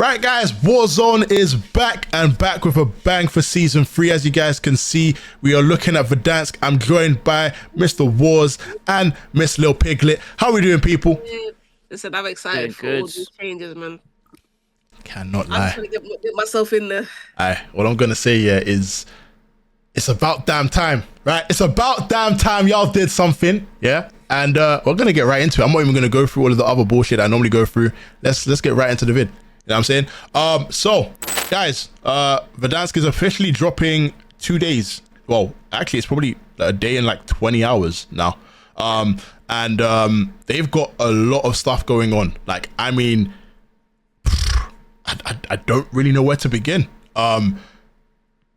Right, guys, Warzone is back and back with a bang for season 3. As you guys can see, we are looking at Verdansk. I'm joined by Mr. WOES and Miss Lil Piglet. How are we doing, people? Listen, I'm excited for all these changes, man. Cannot lie. I'm trying to get myself in there. What I'm gonna say here is, it's about damn time, right? It's about damn time y'all did something, yeah. And we're gonna get right into it. I'm not even gonna go through all of the other bullshit I normally go through. Let's get right into the vid. You know what I'm saying? So guys, Verdansk is officially dropping 2 days. Well, actually, it's probably a day and like 20 hours now. They've got a lot of stuff going on. Like, I mean, I don't really know where to begin. Do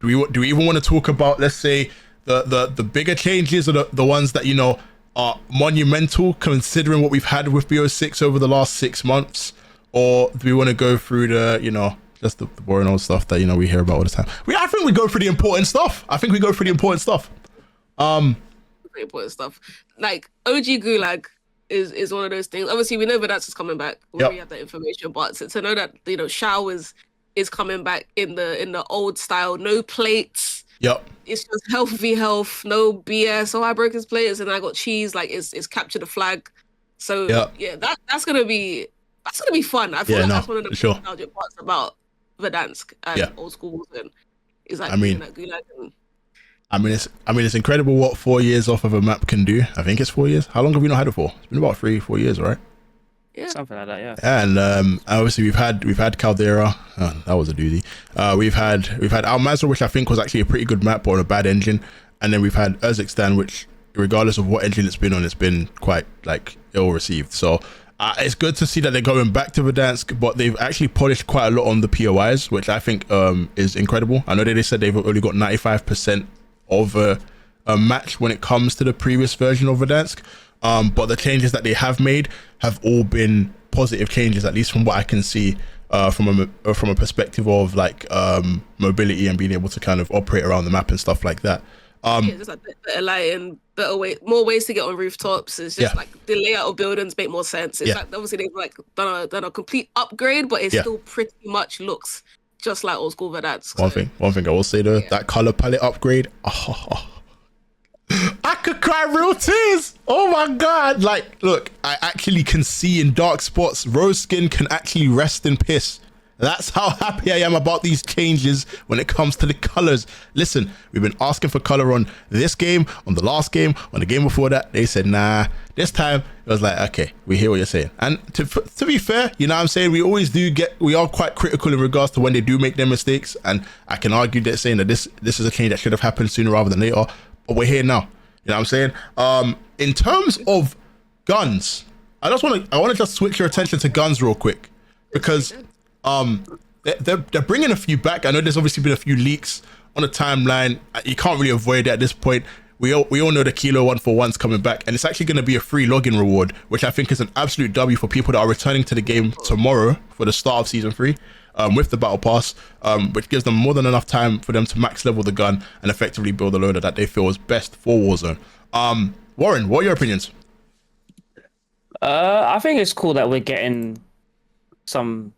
we even want to talk about, let's say, the bigger changes, or the ones that, you know, are monumental considering what we've had with BO6 over the last 6 months? Or do we want to go through the, you know, just the boring old stuff that, you know, we hear about all the time? I think we go through the important stuff. Pretty important stuff. Like, OG Gulag is one of those things. Obviously, we know Verdansk is coming back. We already have that information, but to know that, you know, Showers is coming back in the old style, no plates. Yep. It's just health v health, no BS. Oh, I broke his plates and I got cheese. Like, it's capture the flag. So yeah, that's gonna be fun. I feel like that's one of the nostalgic parts about Verdansk and old school Warzone. Is like, it's incredible what 4 years off of a map can do. I think it's 4 years. How long have we not had it for? It's been about 3-4 years, right? Yeah, something like that. Yeah. And obviously we've had Caldera. That was a doozy. We've had Al Mazrah, which I think was actually a pretty good map, but on a bad engine. And then we've had Urzikstan, which, regardless of what engine it's been quite like ill received. So it's good to see that they're going back to Verdansk, but they've actually polished quite a lot on the POIs, which I think is incredible. I know that they said they've only got 95% of a match when it comes to the previous version of Verdansk, but the changes that they have made have all been positive changes, at least from what I can see, from a perspective of like mobility and being able to kind of operate around the map and stuff like that. Just like better lighting, more ways to get on rooftops. It's just like the layout of buildings make more sense. It's like, obviously they've like done a complete upgrade, but it still pretty much looks just like old school Verdansk. One thing I will say though, that color palette upgrade, I could cry real tears. Oh my god! Like, look, I actually can see in dark spots. Rose skin can actually rest in piss. That's how happy I am about these changes when it comes to the colors. Listen, we've been asking for color on this game, on the last game, on the game before that. They said, nah. This time, it was like, okay, we hear what you're saying. And to be fair, you know what I'm saying? We are quite critical in regards to when they do make their mistakes. And I can argue that saying that this is a change that should have happened sooner rather than later. But we're here now. You know what I'm saying? In terms of guns, I want to just switch your attention to guns real quick, because they're bringing a few back. I know there's obviously been a few leaks on the timeline. You can't really avoid it at this point. We all know the Kilo 141's coming back, and it's actually going to be a free login reward, which I think is an absolute W for people that are returning to the game tomorrow for the start of season 3 with the battle pass, which gives them more than enough time for them to max level the gun and effectively build a loader that they feel is best for Warzone. Warren, what are your opinions? I think it's cool that we're getting some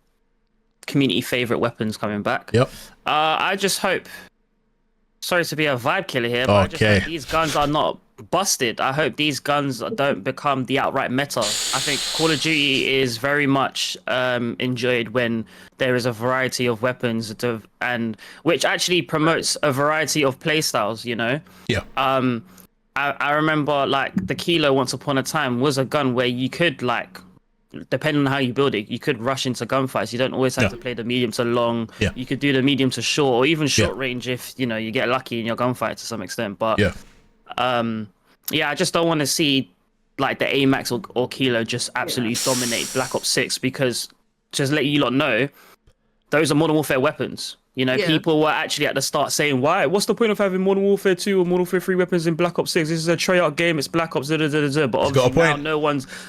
community favorite weapons coming back. Yep. I just hope, sorry to be a vibe killer here, but I just hope these guns are not busted. I hope these guns don't become the outright meta. I think Call of Duty is very much enjoyed when there is a variety of weapons and which actually promotes a variety of playstyles, you know? Yeah. I remember like the Kilo once upon a time was a gun where you could, like, depending on how you build it, you could rush into gunfights. You don't always have to play the medium to long. You could do the medium to short, or even short range if, you know, you get lucky in your gunfight to some extent. But I just don't want to see like the AMAX or Kilo just absolutely dominate Black Ops 6, because just let you lot know, those are Modern Warfare weapons. You know, people were actually at the start saying, "Why? What's the point of having Modern Warfare 2 or Modern Warfare 3 weapons in Black Ops 6? This is a Treyarch game. It's Black Ops." But obviously now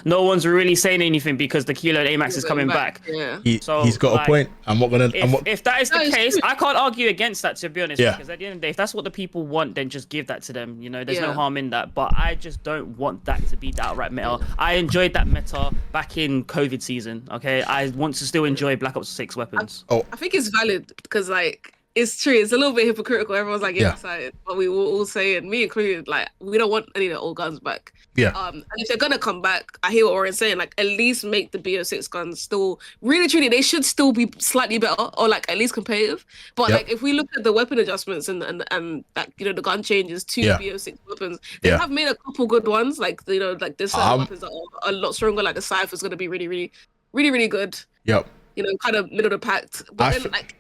no one's really saying anything because the Kilo and AMAX is coming back. Yeah. He's got a point. If that is the case, I can't argue against that, to be honest. Because at the end of the day, if that's what the people want, then just give that to them. You know, there's no harm in that. But I just don't want that to be the outright meta. I enjoyed that meta back in COVID season. Okay, I want to still enjoy Black Ops 6 weapons. I think it's valid because like. It's true. It's a little bit hypocritical. Everyone's like, excited, but we were all saying, me included, like, we don't want any of the old guns back. Yeah. And if they're gonna come back, I hear what Oren's saying. Like, at least make the BO6 guns still really, truly. They should still be slightly better, or like at least competitive. But like, if we look at the weapon adjustments and like the gun changes to BO6 weapons, they have made a couple good ones. Like like this weapons are a lot stronger. Like the Cypher's gonna be really, really, really, really good. Yep. Kind of middle of the pack. But then like.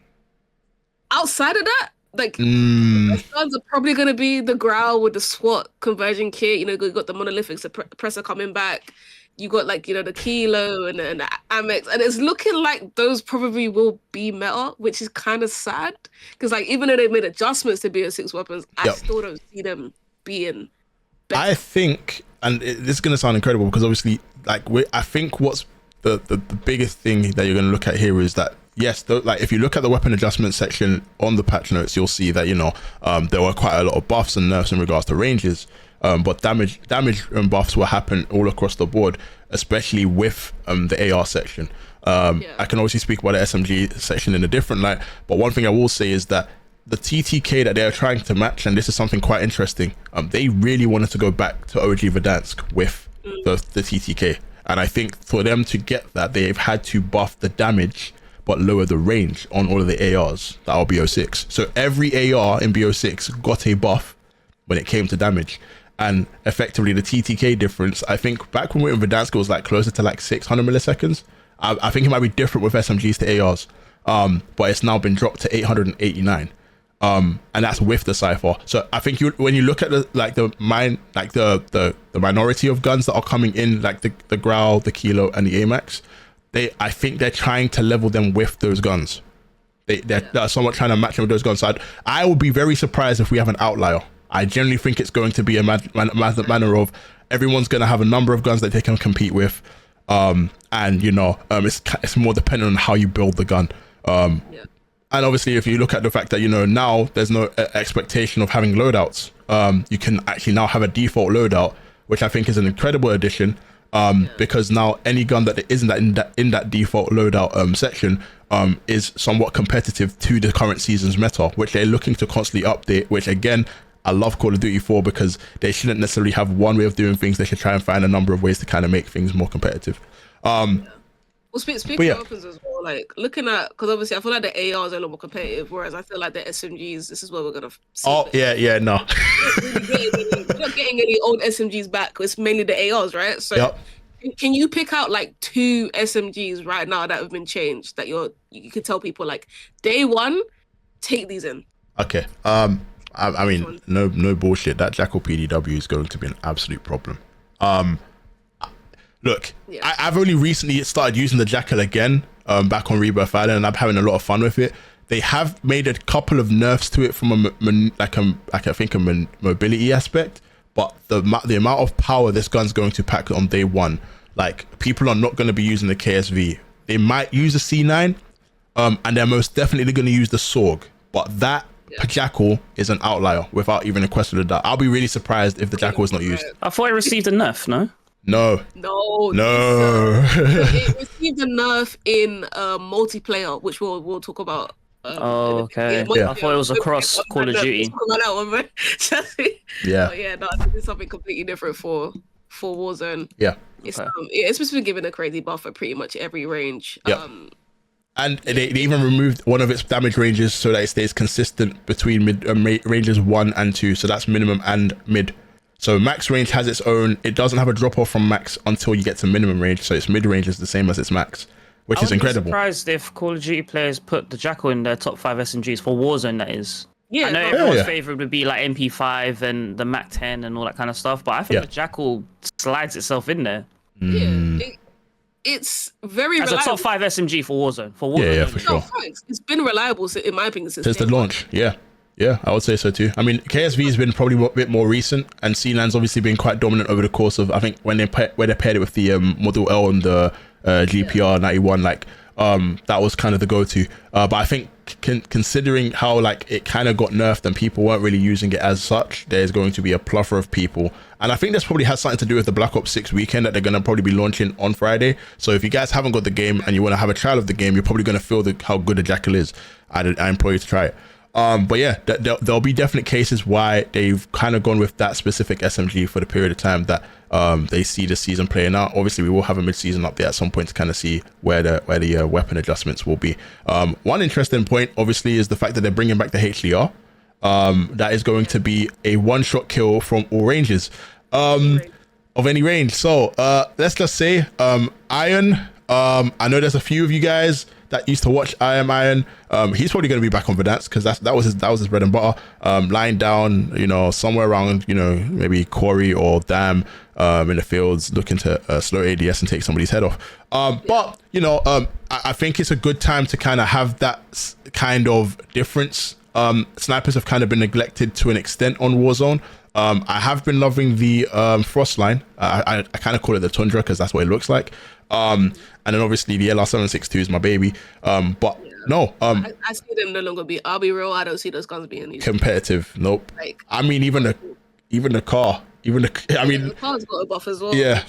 Outside of that, like the guns are probably gonna be the Growl with the SWAT conversion kit. You got the monolithic suppressor coming back. You got like the Kilo and the Amex, and it's looking like those probably will be meta, which is kind of sad because like even though they've made adjustments to BO6 weapons, I still don't see them being better. I think, and this is gonna sound incredible because obviously, like I think what's the biggest thing that you're gonna look at here is that. Yes, like if you look at the weapon adjustment section on the patch notes, you'll see that there were quite a lot of buffs and nerfs in regards to ranges, but damage and buffs will happen all across the board, especially with the AR section. I can obviously speak about the SMG section in a different light, but one thing I will say is that the TTK that they are trying to match, and this is something quite interesting, they really wanted to go back to OG Verdansk with the TTK, and I think for them to get that, they've had to buff the damage but lower the range on all of the ARs that are BO6. So every AR in BO6 got a buff when it came to damage. And effectively the TTK difference, I think back when we were in Verdansk, it was like closer to like 600 milliseconds. I think it might be different with SMGs to ARs, but it's now been dropped to 889. And that's with the Cypher. So I think when you look at the minority of guns that are coming in, like the Growl, the Kilo, and the AMAX, I think they're trying to level them with those guns. They're somewhat trying to match them with those guns. So I would be very surprised if we have an outlier. I generally think it's going to be a manner of everyone's going to have a number of guns that they can compete with, and it's more dependent on how you build the gun. And obviously, if you look at the fact that now there's no expectation of having loadouts, you can actually now have a default loadout, which I think is an incredible addition. Because now any gun that isn't in that default loadout section is somewhat competitive to the current season's meta, which they're looking to constantly update, which again, I love Call of Duty 4 because they shouldn't necessarily have one way of doing things. They should try and find a number of ways to kind of make things more competitive. Well, speaking of weapons as well, like looking at, because obviously I feel like the ARs are a lot more competitive, whereas I feel like the SMGs, this is where we're gonna see. Oh yeah, no. We're not getting any old SMGs back. It's mainly the ARs, right? So can you pick out like 2 SMGs right now that have been changed that you could tell people like day one, take these in? Okay. I mean, no bullshit. That Jackal PDW is going to be an absolute problem. Look, I've only recently started using the Jackal again, back on Rebirth Island, and I'm having a lot of fun with it. They have made a couple of nerfs to it from a mobility aspect, but the amount of power this gun's going to pack on day one, like people are not going to be using the KSV. They might use the C9, and they're most definitely going to use the Sorg, but that Jackal is an outlier without even a question of that. I'll be really surprised if the Jackal is not used. I thought it received a nerf, no? No. It received a nerf in multiplayer, which we'll talk about. Okay. I thought it was across Call of Duty. This is something completely different for Warzone. It's just been given a crazy buff at pretty much every range. And they even removed one of its damage ranges so that it stays consistent between ranges 1 and 2. So that's minimum and mid. So max range has its own. It doesn't have a drop off from max until you get to minimum range. So its mid range is the same as its max, which is incredible. I'm surprised if Call of Duty players put the Jackal in their top 5 SMGs for Warzone. That is. I know everyone's favorite would be like MP.4 and the Mac 10 and all that kind of stuff, but I think the Jackal slides itself in there. it's very as reliable. a top 5 SMG for Warzone. For Warzone, yeah, for sure. It's been reliable, in my opinion, since the launch. Yeah, I would say so too. I mean, KSV has been probably a bit more recent, and C-Land's obviously been quite dominant over the course of, I think, when they paired it with the Model L and the GPR 91, like that was kind of the go-to. But I think considering how like it kind of got nerfed and people weren't really using it as such, there's going to be a plethora of people, and I think this probably has something to do with the Black Ops 6 weekend that they're going to probably be launching on Friday. So if you guys haven't got the game and you want to have a trial of the game, you're probably going to feel how good the Jackal is. I implore you to try it. But yeah, there'll be definite cases why they've kind of gone with that specific SMG for the period of time that they see the season playing out. Obviously, we will have a mid-season update at some point to kind of see where the weapon adjustments will be. One interesting point, obviously, is the fact that they're bringing back the HDR. That is going to be a one-shot kill from all ranges, of any range. So let's just say Iron. I know there's a few of you guys that used to watch Iron. He's probably going to be back on Verdansk because that was his bread and butter. Lying down, somewhere around, maybe Quarry or Dam in the fields, looking to slow ADS and take somebody's head off. But I think it's a good time to kind of have that kind of difference. Snipers have kind of been neglected to an extent on Warzone. I have been loving the Frost line. I kind of call it the Tundra because that's what it looks like. And then obviously the LR762 is my baby. But no, I see them no longer be. I'll be real. I don't see those guns being competitive. Nope. Like, I mean, even the car, the car's got a buff as well. Yeah.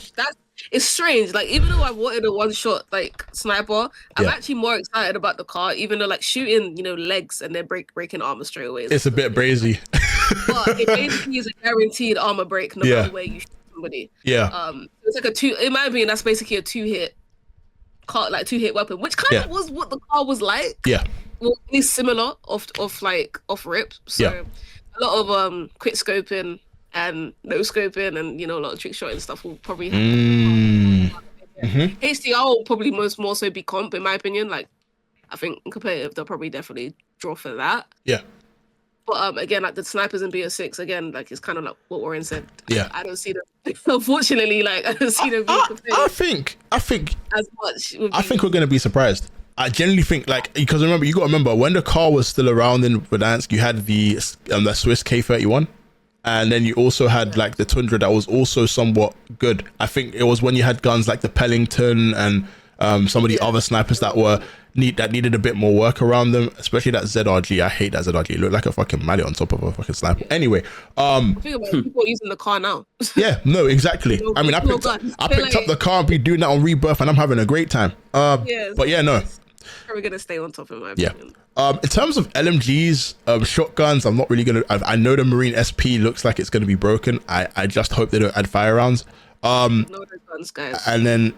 It's strange. Like, even though I wanted a one-shot like sniper, I'm actually more excited about the car. Even though like shooting, legs and then breaking armor straight away. It's a bit brazy. But it basically is a guaranteed armor break no matter where you shoot somebody. Yeah. It's like in my opinion, that's basically a two-hit car, like two-hit weapon, which kind of was what the car was like. Yeah. Well, it's similar off rip. So a lot of quick scoping and no scoping and a lot of trick shot and stuff will probably happen. HDR will probably more so be comp in my opinion. Like, I think in competitive they'll probably definitely draw for that. Yeah. But again, like the snipers in BO6, again, like it's kind of like what Warren said. Yeah. I don't see them. Unfortunately, like I don't see them being competitive. I think as much. I think we're gonna be surprised. I genuinely think, like, because you got to remember when the car was still around in Verdansk, you had the Swiss K31. And then you also had like the Tundra that was also somewhat good. I think it was when you had guns like the Pellington and some of the other snipers that needed a bit more work around them, especially that ZRG. I hate that ZRG. It looked like a fucking mallet on top of a fucking sniper. Anyway, think about people are using the car now. Yeah, no, exactly. I mean, I picked up the car and be doing that on Rebirth, and I'm having a great time. But yeah, no. Probably gonna stay on top of my opinion. In terms of LMGs, shotguns, I'm not really gonna. I know the Marine SP looks like it's gonna be broken. I just hope they don't add fire rounds. No guns, guys. And then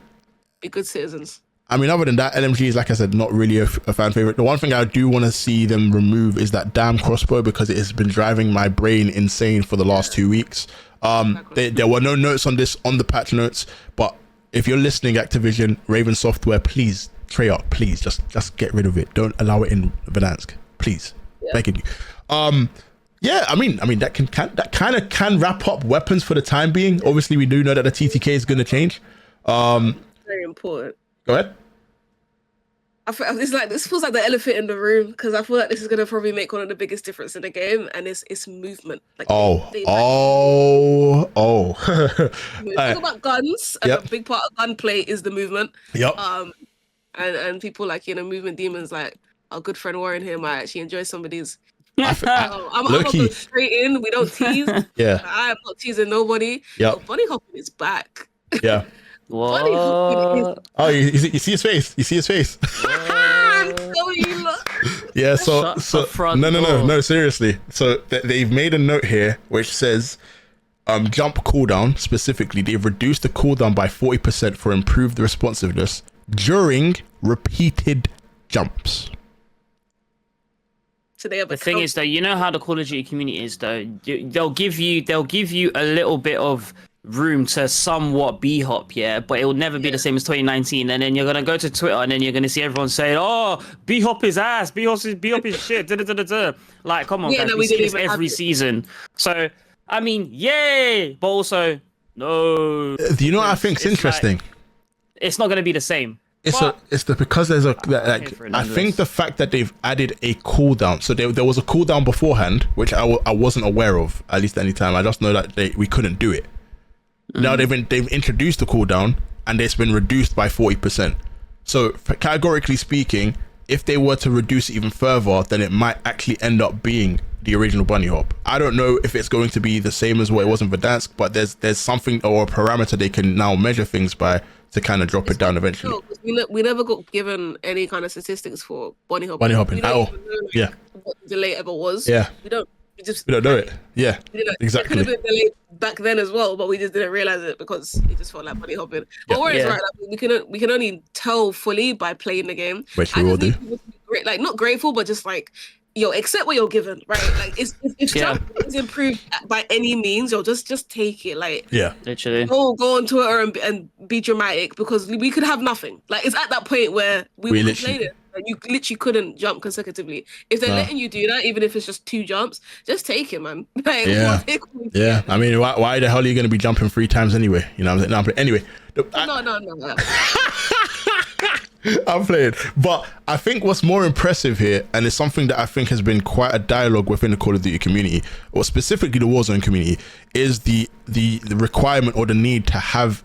be good citizens. I mean, other than that, LMGs, like I said, not really a fan favorite. The one thing I do want to see them remove is that damn crossbow, because it has been driving my brain insane for the last 2 weeks. There were no notes on this on the patch notes, but if you're listening, Activision, Raven Software, please, Treyarch, please just get rid of it. Don't allow it in Verdansk, please. Begging you. I mean that kind of can wrap up weapons for the time being. Obviously, we do know that the TTK is going to change. Very important. Go ahead. This feels like the elephant in the room, because I feel like this is gonna probably make one of the biggest difference in the game, and it's movement. Like talk about guns, and a big part of gunplay is the movement. And people like movement demons, like our good friend Warren here might actually enjoy some of these. I'm gonna go straight in. We don't tease. I'm not teasing nobody. Bunny hopping is back. What? Oh, you see his face. You see his face. Yeah. So no. Seriously. So they've made a note here which says, jump cooldown specifically. They've reduced the cooldown by 40% for improved responsiveness during repeated jumps. So they have the thing is, though, you know how the Call of Duty community is, though. They'll give you a little bit of room to somewhat b-hop, but it will never be the same as 2019. And then you're gonna go to Twitter and then you're gonna see everyone saying, "Oh, b-hop is ass, b-hop is shit." Like, come on, guys, we see this every season. So I mean, yay, but also no. Do you know what I think's interesting? it's not going to be the same. Because there's I think the fact that they've added a cooldown, so there was a cooldown beforehand, which I wasn't aware of, at least at any time. I just know that we couldn't do it. Now they've introduced the cooldown, and it's been reduced by 40%. So categorically speaking, if they were to reduce it even further, then it might actually end up being the original bunny hop. I don't know if it's going to be the same as what it was in Verdansk, but there's something or a parameter they can now measure things by to kind of drop it down eventually. We never got given any kind of statistics for bunny hopping. Bunny hopping. What the delay ever was. Yeah. We don't know it. Yeah. Exactly. It could have been delayed back then as well, but we just didn't realize it because it just felt like bunny hopping. But right, like, we can only tell fully by playing the game. Which we will do. Like, not grateful, but just like, accept what you're given, right? Like, if jump is improved by any means, just take it. Like, literally. Go on Twitter and be dramatic, because we could have nothing. Like, it's at that point where we played it. Like, you literally couldn't jump consecutively. If they're letting you do that, even if it's just 2 jumps, just take it, man. Like, I mean, why the hell are you going to be jumping 3 times anyway? You know what I'm saying? No, but anyway. No. I'm playing, but I think what's more impressive here, and it's something that I think has been quite a dialogue within the Call of Duty community, or specifically the Warzone community, is the requirement or the need to have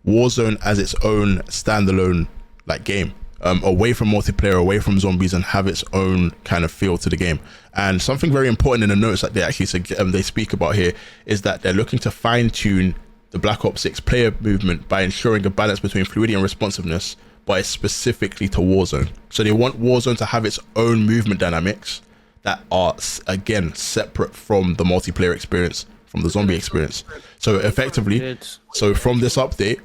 Warzone as its own standalone like game, away from multiplayer, away from zombies, and have its own kind of feel to the game. And something very important in the notes that they actually they speak about here is that they're looking to fine tune the Black Ops 6 player movement by ensuring a balance between fluidity and responsiveness, but it's specifically to Warzone. So they want Warzone to have its own movement dynamics that are, again, separate from the multiplayer experience, from the zombie experience. So effectively, from this update,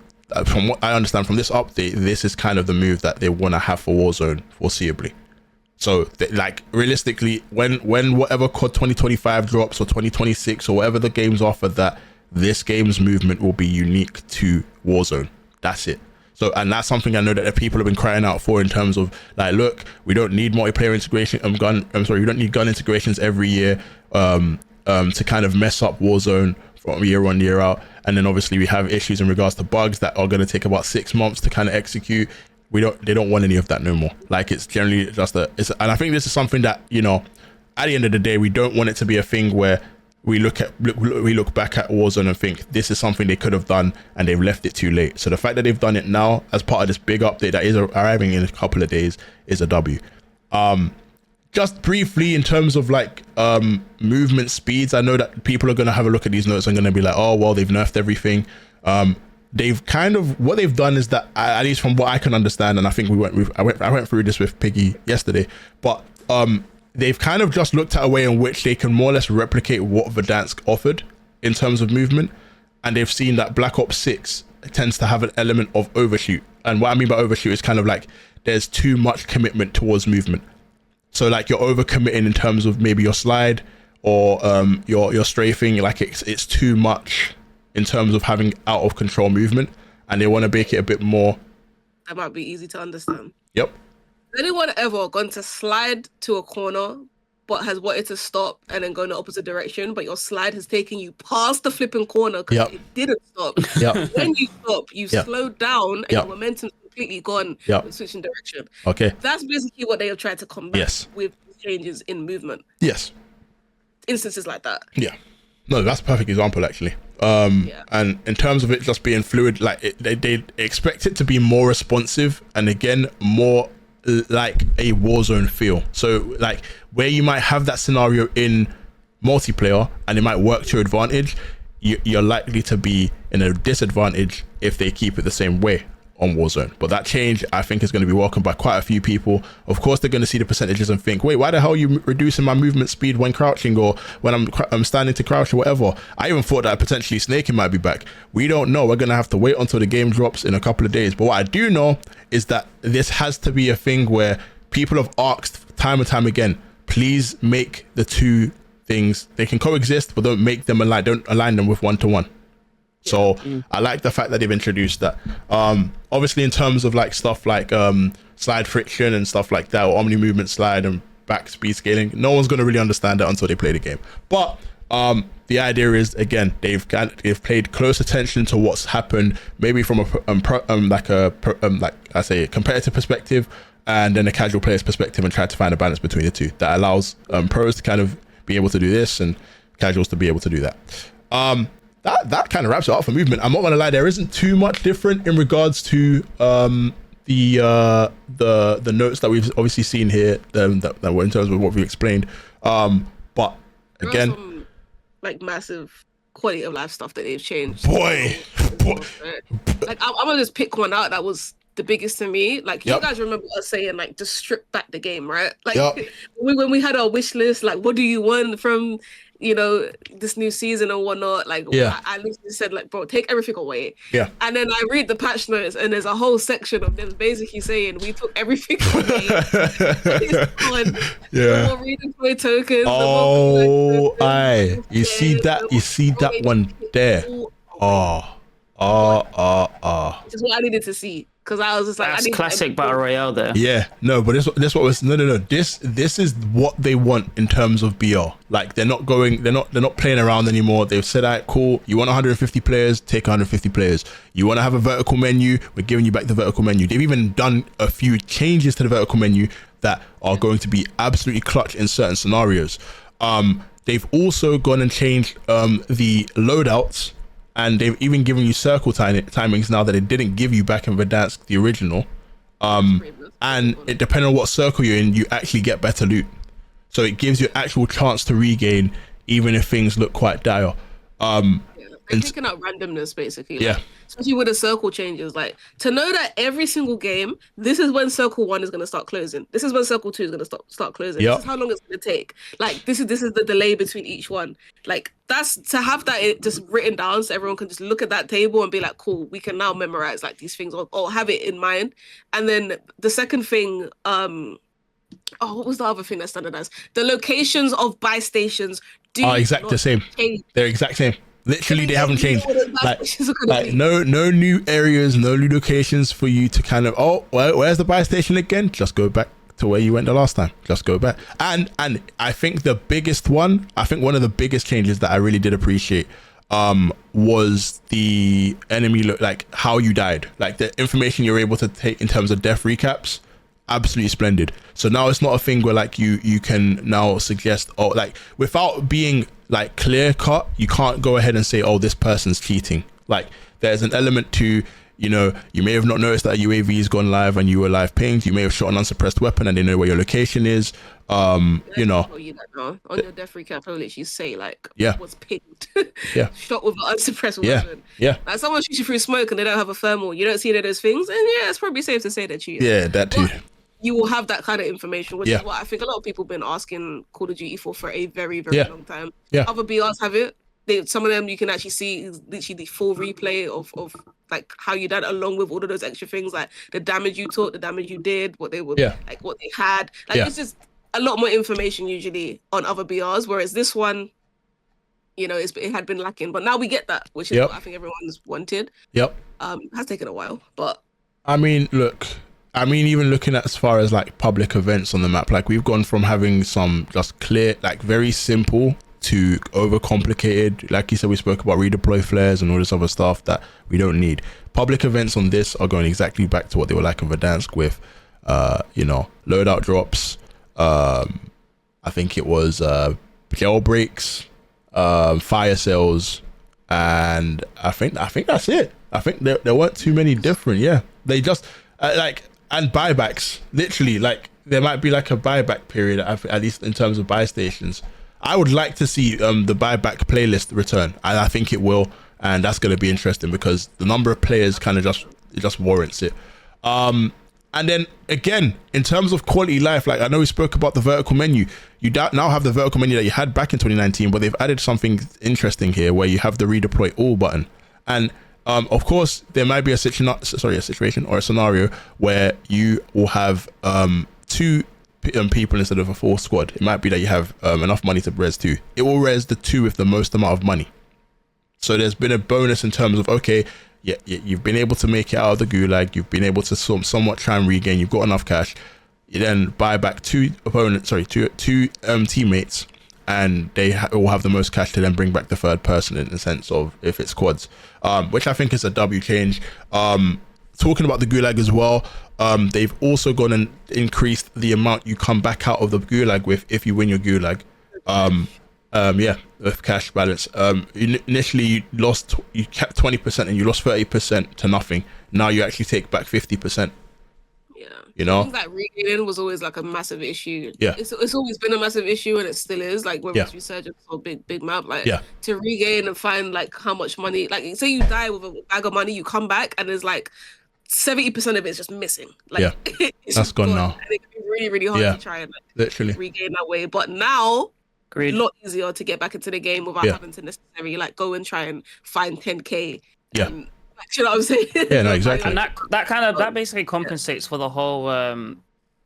from what I understand from this update, this is kind of the move that they want to have for Warzone foreseeably. So like realistically, when whatever COD 2025 drops or 2026 or whatever the games offer, that this game's movement will be unique to Warzone. That's it. So, and that's something I know that people have been crying out for in terms of like, look, we don't need multiplayer integration. We don't need gun integrations every year to kind of mess up Warzone from year on, year out. And then obviously we have issues in regards to bugs that are going to take about 6 months to kind of execute. They don't want any of that no more. Like, it's generally just and I think this is something that, at the end of the day, we don't want it to be a thing where we look back at Warzone and think this is something they could have done and they've left it too late. So the fact that they've done it now as part of this big update that is arriving in a couple of days is a W. Just briefly, in terms of like movement speeds, I know that people are going to have a look at these notes and going to be like, oh well, they've nerfed everything. They've kind of, what they've done is that, at least from what I can understand, and I think I went through this with Piggy yesterday, but they've kind of just looked at a way in which they can more or less replicate what Verdansk offered in terms of movement. And they've seen that Black Ops 6 tends to have an element of overshoot. And what I mean by overshoot is kind of like there's too much commitment towards movement. So like you're overcommitting in terms of maybe your slide or your strafing, like it's too much in terms of having out of control movement. And they want to make it a bit more. That might be easy to understand. Yep. Has anyone ever gone to slide to a corner but has wanted to stop and then go in the opposite direction, but your slide has taken you past the flipping corner because it didn't stop? When you stop, you slowed down and your momentum's completely gone with switching direction. Okay. That's basically what they have tried to combat with changes in movement. Yes. Instances like that. Yeah. No, that's a perfect example actually. And in terms of it just being fluid, like they expect it to be more responsive and again more like a Warzone feel. So like where you might have that scenario in multiplayer and it might work to your advantage, you're likely to be in a disadvantage if they keep it the same way on Warzone. But that change I think is going to be welcomed by quite a few people. Of course they're going to see the percentages and think, wait, why the hell are you reducing my movement speed when crouching or when I'm standing to crouch or whatever? I even thought that potentially snaking might be back. We don't know. We're going to have to wait until the game drops in a couple of days. But what I do know is that this has to be a thing where people have asked time and time again, please make the two things, they can coexist, but don't make them don't align them with one-to-one. So I like the fact that they've introduced that. Obviously in terms of like stuff like slide friction and stuff like that, or omni movement slide and back speed scaling, no one's going to really understand that until they play the game. But the idea is, again, they've paid close attention to what's happened, maybe from a competitive perspective, and then a casual player's perspective, and try to find a balance between the two that allows pros to kind of be able to do this and casuals to be able to do that. That kind of wraps it up for movement. I'm not gonna lie, there isn't too much different in regards to the notes that we've obviously seen here that were in terms of what we explained. But again, some, like, massive quality of life stuff that they've changed. Boy. Like, I'm gonna just pick one out that was the biggest to me. Like, you guys remember us saying, like, just strip back the game, right? Like, when we had our wish list, like, what do you want from, you know, this new season and whatnot? Like, I literally said, like, bro, take everything away. Yeah. And then I read the patch notes, and there's a whole section of them basically saying we took everything away. Yeah. No more redeploy tokens. Oh, aye. You see that one there? Which is what I needed to see. Because I was just like, that's classic battle royale there. Yeah, no, but this what was no. This is what they want in terms of BR. Like, they're not playing around anymore. They've said, alright, cool. You want 150 players, take 150 players. You want to have a vertical menu, we're giving you back the vertical menu. They've even done a few changes to the vertical menu that are going to be absolutely clutch in certain scenarios. They've also gone and changed the loadouts. And they've even given you circle timings now that they didn't give you back in Verdansk, the original. And it depending on what circle you're in, you actually get better loot. So it gives you an actual chance to regain, even if things look quite dire. They're taking out randomness, basically. Yeah. Like, especially with the circle changes. Like, to know that every single game, this is when circle 1 is going to start closing. This is when circle 2 is going to start closing. This is how long it's going to take. Like, this is the delay between each one. Like, that's to have that just written down so everyone can just look at that table and be like, cool, we can now memorize like these things or have it in mind. And then the second thing, what was the other thing that's standardized? The locations of buy stations are exactly the same. They're exact same. Literally, they haven't changed. Like no new areas, no new locations for you to kind of, where's the buy station again? Just go back to where you went the last time. Just go back. And I think one of the biggest changes that I really did appreciate was the enemy like how you died, like the information you're able to take in terms of death recaps. Absolutely splendid. So now it's not a thing where like you can now suggest, like, without being like clear cut, you can't go ahead and say, this person's cheating. Like, there's an element to, you know, you may have not noticed that a UAV has gone live and you were live pinged. You may have shot an unsuppressed weapon and they know where your location is. You know, on your death recap, I'll literally say like, was pinged. Shot with an unsuppressed weapon. Like, someone shoots you through smoke and they don't have a thermal. You don't see any of those things, and it's probably safe to say they're cheating. Yeah, that too. But you will have that kind of information, which is what I think a lot of people have been asking Call of Duty for a very, very long time. Other BRs have it. Some of them you can actually see literally the full replay of like how you did, along with all of those extra things like the damage you took, the damage you did, what they were like, what they had. Like, it's just a lot more information usually on other BRs, whereas this one, you know, it had been lacking. But now we get that, which is what I think everyone's wanted. It has taken a while, but I mean, look. Even looking at as far as like public events on the map, like we've gone from having some just clear, like very simple to overcomplicated. Like you said, we spoke about redeploy flares and all this other stuff that we don't need. Public events on this are going exactly back to what they were like in Verdansk with, you know, loadout drops. I think it was jailbreaks, fire sales, and I think that's it. I think there weren't too many different. Yeah, they just and buybacks. Literally, like there might be like a buyback period at least in terms of buy stations. I would like to see the buyback playlist return, and I think it will, and that's going to be interesting because the number of players kind of just warrants it. And then again, in terms of quality life, like I know we spoke about the vertical menu. You now have the vertical menu that you had back in 2019, but they've added something interesting here where you have the redeploy all button. And of course, there might be a situation or a scenario where you will have two people instead of a full squad. It might be that you have enough money to res 2. It will res the 2 with the most amount of money. So there's been a bonus in terms of, okay, you've been able to make it out of the gulag, you've been able to somewhat try and regain, you've got enough cash, you then buy back two teammates, and they will have the most cash to then bring back the third person in the sense of if it's squads, which I think is a W change. Talking about the gulag as well, they've also gone and increased the amount you come back out of the gulag with if you win your gulag. With cash balance. Initially you kept 20% and you lost 30% to nothing. Now you actually take back 50%. Yeah, you know, I think that regaining was always like a massive issue. Yeah, it's always been a massive issue, and it still is. Like whether it's Resurgence or big map, like to regain and find like how much money. Like say you die with a bag of money, you come back and there's like 70% of it's just missing. Like it's that's gone now. And it can be really, really hard to try and literally regain that way. But now a lot easier to get back into the game without having to necessarily like go and try and find 10k. And, you know what I'm saying? Yeah, no, exactly. And that basically compensates for the whole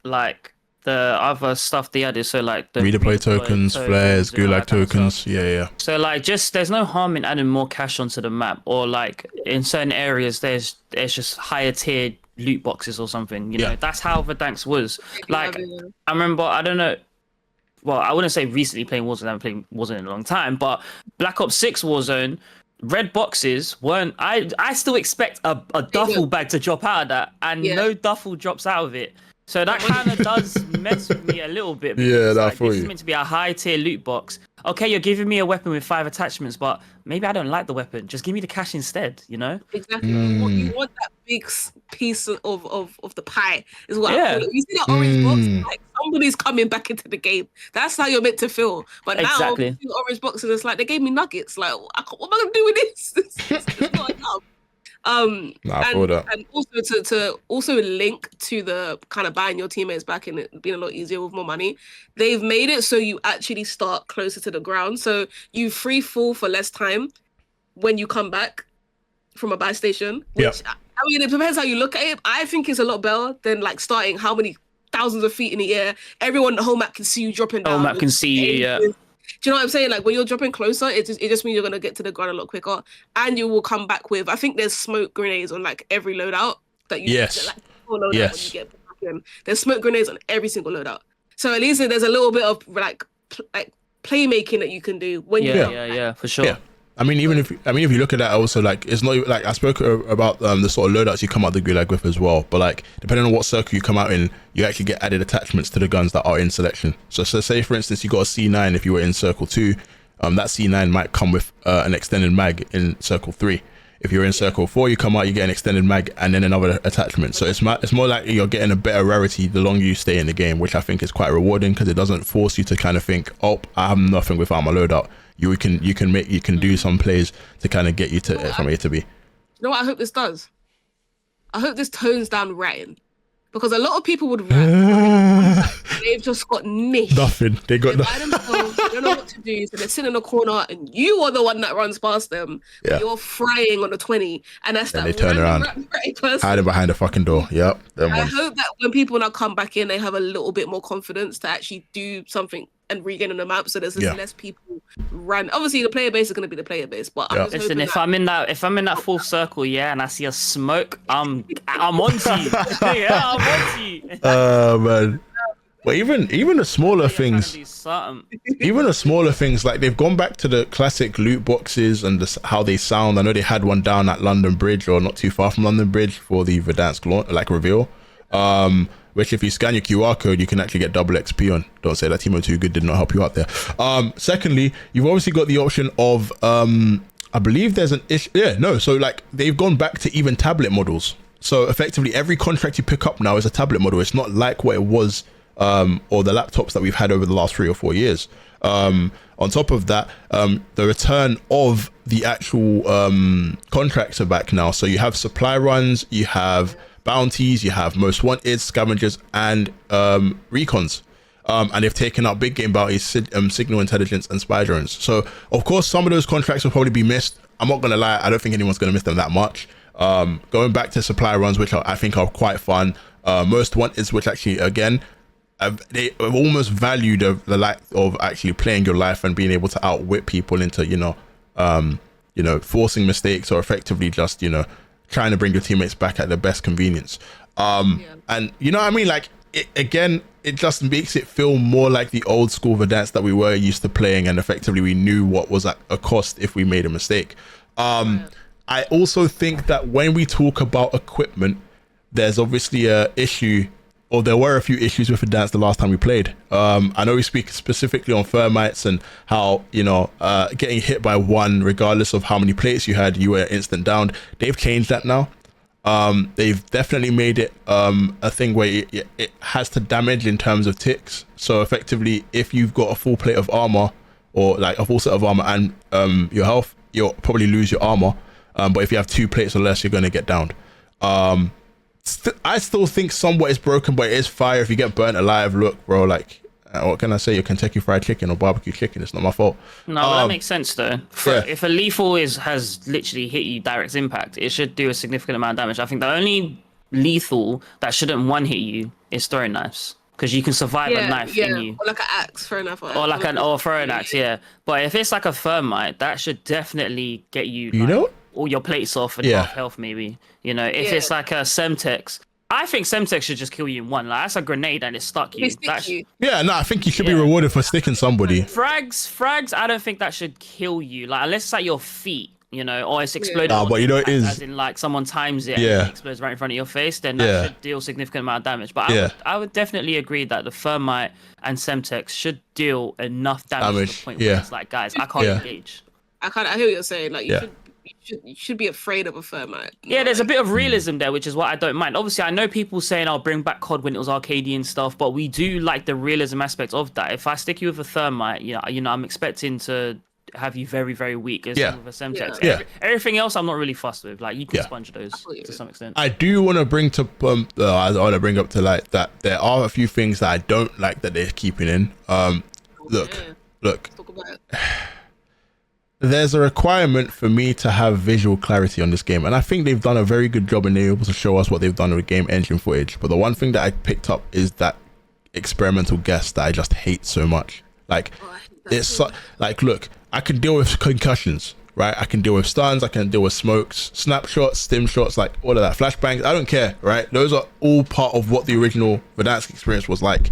like the other stuff they added. So like the redeploy tokens, flares, gulag tokens. Yeah. So like there's no harm in adding more cash onto the map, or like in certain areas there's just higher tiered loot boxes or something. You know, that's how Verdansk was. Like I remember, I don't know. Well, I wouldn't say recently playing Warzone. I haven't played Warzone in a long time, but Black Ops 6 Warzone, red boxes weren't. I still expect a duffel bag to drop out of that, and no duffel drops out of it. So that kind of does mess with me a little bit. Yeah, that's this is meant to be a high tier loot box. Okay, you're giving me a weapon with 5 attachments, but maybe I don't like the weapon. Just give me the cash instead, you know? Exactly. You want that big piece of the pie is what I call it. You see that orange box, like somebody's coming back into the game. That's how you're meant to feel. But now, you see the orange box and it's like, they gave me nuggets. Like, what am I going to do with this? It's not enough. And also to also link to the kind of buying your teammates back and it being a lot easier with more money, they've made it so you actually start closer to the ground, so you free fall for less time when you come back from a buy station, which I mean, it depends how you look at it. I think it's a lot better than like starting how many thousands of feet in the air, everyone the whole map can see you dropping down, whole map can see you. Do you know what I'm saying? Like when you're dropping closer, it just means you're gonna get to the ground a lot quicker, and you will come back with. I think there's smoke grenades on like every loadout that you get, like when you get back in. There's smoke grenades on every single loadout, so at least there's a little bit of like playmaking that you can do when you for sure. Yeah. I mean, if you look at that also, like, it's not like I spoke about the sort of loadouts you come out the gulag with as well, but like depending on what circle you come out in, you actually get added attachments to the guns that are in selection. So say for instance you got a C9 if you were in circle 2, that C9 might come with an extended mag in circle 3. If you're in circle 4, you come out, you get an extended mag and then another attachment. So it's more likely you're getting a better rarity the longer you stay in the game, which I think is quite rewarding because it doesn't force you to kind of think, oh, I have nothing without my loadout. You can do some plays to kind of get you to from A to B. You know what I hope this does? I hope this tones down ratting, because a lot of people would rat. They've just got niche. Nothing. They by themselves. They don't know what to do, so they're sitting in a corner, and you are the one that runs past them. Yeah. You're frying on the 20, and that's that. They turn around, hiding behind the fucking door. Yep. I hope that when people now come back in, they have a little bit more confidence to actually do something and regain on the map, so there's less people run. Obviously, the player base is going to be the player base, but listen, if I'm in that full circle, and I see a smoke, I'm on to you. I'm on to you. Man. But even the smaller things, like they've gone back to the classic loot boxes and how they sound. I know they had one down at London Bridge, or not too far from London Bridge, for the Verdansk launch, reveal. Which if you scan your QR code, you can actually get double XP on. Don't say that Timo Too Good did not help you out there. Secondly, you've obviously got the option of, I believe there's an issue. So like they've gone back to even tablet models. So effectively every contract you pick up now is a tablet model. It's not like what it was, or the laptops that we've had over the last 3 or 4 years. On top of that, the return of the actual contracts are back now. So you have supply runs, you have bounties, you have most wanted, scavengers, and recons, and they've taken out big game bounties, signal intelligence, and spy drones. So of course some of those contracts will probably be missed. I'm not gonna lie, I don't think anyone's gonna miss them that much. Going back to supply runs, which I think are quite fun, most wanted, which actually again they almost value the life of actually playing your life and being able to outwit people into forcing mistakes, or effectively just trying to bring your teammates back at their best convenience. And you know what I mean, like it just makes it feel more like the old school Verdansk that we were used to playing, and effectively we knew what was at a cost if we made a mistake. I also think that when we talk about equipment, there's obviously a issue, or there were a few issues with Verdansk the last time we played. I know we speak specifically on thermites and how, you know, getting hit by one, regardless of how many plates you had, you were instant downed. They've changed that now. They've definitely made it a thing where it has to damage in terms of ticks. So effectively, if you've got a full plate of armor, or like a full set of armor and your health, you'll probably lose your armor. But if you have 2 plates or less, you're going to get downed. I still think somewhat is broken, but it is fire. If you get burnt alive, look, bro, like, what can I say? Your Kentucky Fried Chicken or barbecue chicken. It's not my fault. No, that makes sense though. If a lethal has literally hit you direct impact, it should do a significant amount of damage. I think the only lethal that shouldn't one hit you is throwing knives, because you can survive a knife in you. Or like an axe, throwing knife. Or throwing axe, yeah. But if it's like a thermite, that should definitely get you. You know, all your plates off and half health, maybe. You know, if it's like a Semtex, I think Semtex should just kill you in one. Like, that's a grenade and it stuck you. Yeah, no, I think you should be rewarded for sticking somebody. Frags, I don't think that should kill you. Like, unless it's at your feet, you know, or it's exploded. Nah, but you know it is. As in, like, someone times it and it explodes right in front of your face, then that should deal significant amount of damage. But I would definitely agree that the thermite and Semtex should deal enough damage to the point where it's like, guys, I can't engage. I hear what you're saying. Like, you should be afraid of a thermite. Yeah, there's a bit of realism there, which is what I don't mind. Obviously, I know people saying I'll bring back COD when it was arcadey and stuff, but we do like the realism aspect of that. If I stick you with a thermite, you know, I'm expecting to have you very, very weak as with a Semtex. Everything else, I'm not really fussed with. Like, you can sponge those to some extent. I do want to bring to I want to bring up to like that there are a few things that I don't like that they're keeping in. Look. Talk about it. There's a requirement for me to have visual clarity on this game, and I think they've done a very good job and they're able to show us what they've done with game engine footage. But the one thing that I picked up is that experimental guess that I just hate so much. Like, like, look, I can deal with concussions, right? I can deal with stuns, I can deal with smokes, snapshots, stim shots, like all of that, flashbangs. I don't care, right? Those are all part of what the original Verdansk experience was like.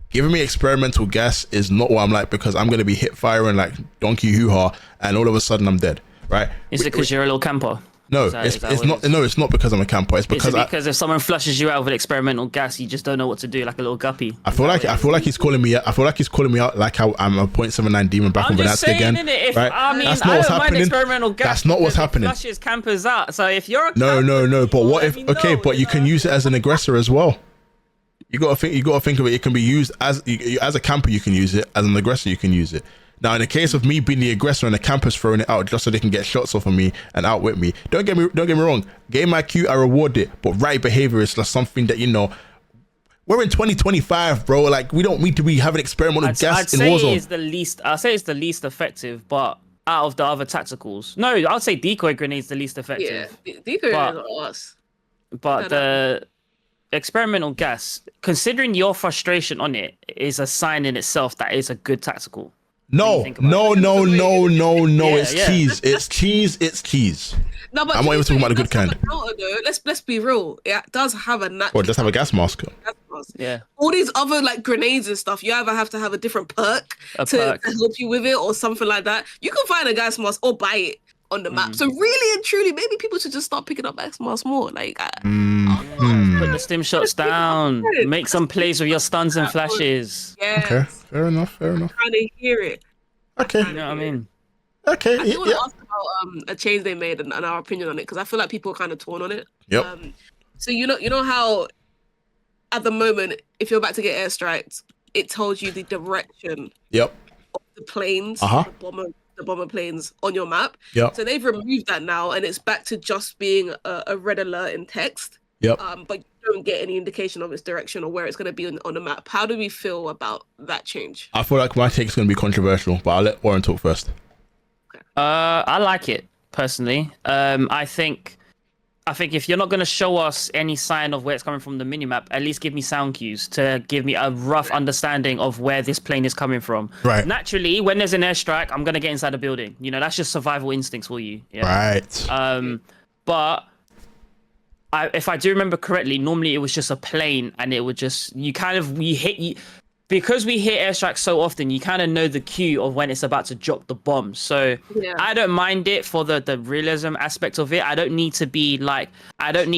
Giving me experimental gas is not what I'm like, because I'm going to be hip firing like donkey hoo-ha and all of a sudden I'm dead, right? Is it because you're a little camper? No, it's not. No, it's not because I'm a camper. It's because if someone flushes you out with experimental gas, you just don't know what to do, like a little guppy. I feel like he's calling me. I feel like he's calling me out like how I'm a .79 demon back on Verdansk again. Right? I mean, that's not what's happening. That's not what's happening. Flushes campers out. So if you're a no. But what if? Okay, but you can use it as an aggressor as well. You gotta think of it. It can be used as a camper. You can use it as an aggressor. You can use it. Now, in the case of me being the aggressor and the campers throwing it out just so they can get shots off of me and outwit me, don't get me wrong. Game IQ, I reward it, but right behavior is just something that, you know. We're in 2025, bro. Like, we don't need to be having experimental gas in Warzone. I'd say it's the least effective, but out of the other tacticals, no, I'd say decoy grenade's the least effective. Yeah, decoy grenades are us. But the experimental gas, considering your frustration on it, is a sign in itself that it's a good tactical. No. It's cheese. It's cheese. No, but I'm not even talking about the good kind. Let's be real. It does have a natural. Or just have a gas mask. Yeah. All these other like grenades and stuff, you either have to have a different perk to help you with it or something like that. You can find a gas mask or buy it on the map. So really and truly, maybe people should just start picking up gas masks more. Like, put the stim shots down. Make some plays with your stuns and flashes. Yeah. Okay. Fair enough. I'm trying to hear it. Okay. You know what I mean? Okay. I want to ask about a change they made and our opinion on it, because I feel like people are kind of torn on it. Yep. So you know how at the moment, if you're about to get airstriked, it tells you the direction of the planes, the bomber planes on your map. Yep. So they've removed that now, and it's back to just being a red alert in text. Yep. But you don't get any indication of its direction or where it's going to be on the map. How do we feel about that change? I feel like my take is going to be controversial, but I'll let Warren talk first. Okay. I like it personally. I think if you're not going to show us any sign of where it's coming from the minimap, at least give me sound cues to give me a rough understanding of where this plane is coming from. Right. Naturally, when there's an airstrike, I'm going to get inside the building. You know, that's just survival instincts for you. Yeah? Right. But if I do remember correctly, normally it was just a plane, and it would just because we hit airstrikes so often, you kind of know the cue of when it's about to drop the bomb. So I don't mind it for the realism aspect of it. I don't need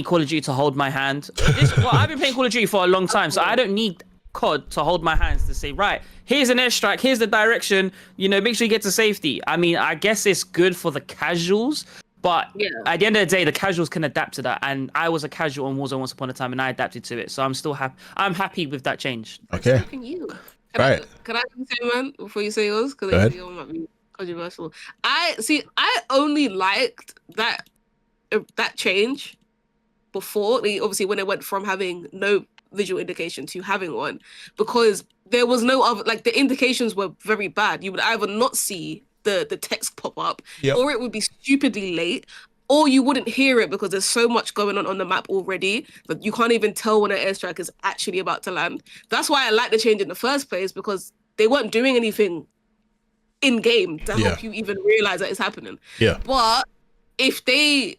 Call of Duty to hold my hand. I've been playing Call of Duty for a long time, so I don't need COD to hold my hands to say, right, here's an airstrike, here's the direction, make sure you get to safety. I mean, I guess it's good for the casuals, but at the end of the day, the casuals can adapt to that. And I was a casual on Warzone once upon a time, and I adapted to it. So I'm still happy. I'm happy with that change. Okay. Can right. Can I say, man, before you say yours? Because I think it might be controversial. I only liked that change before, obviously, when it went from having no visual indication to having one, because there was no other, the indications were very bad. You would either not see the text pop up, or it would be stupidly late, or you wouldn't hear it because there's so much going on the map already that you can't even tell when an airstrike is actually about to land. That's why I like the change in the first place, because they weren't doing anything in game to help you even realize that it's happening. But if they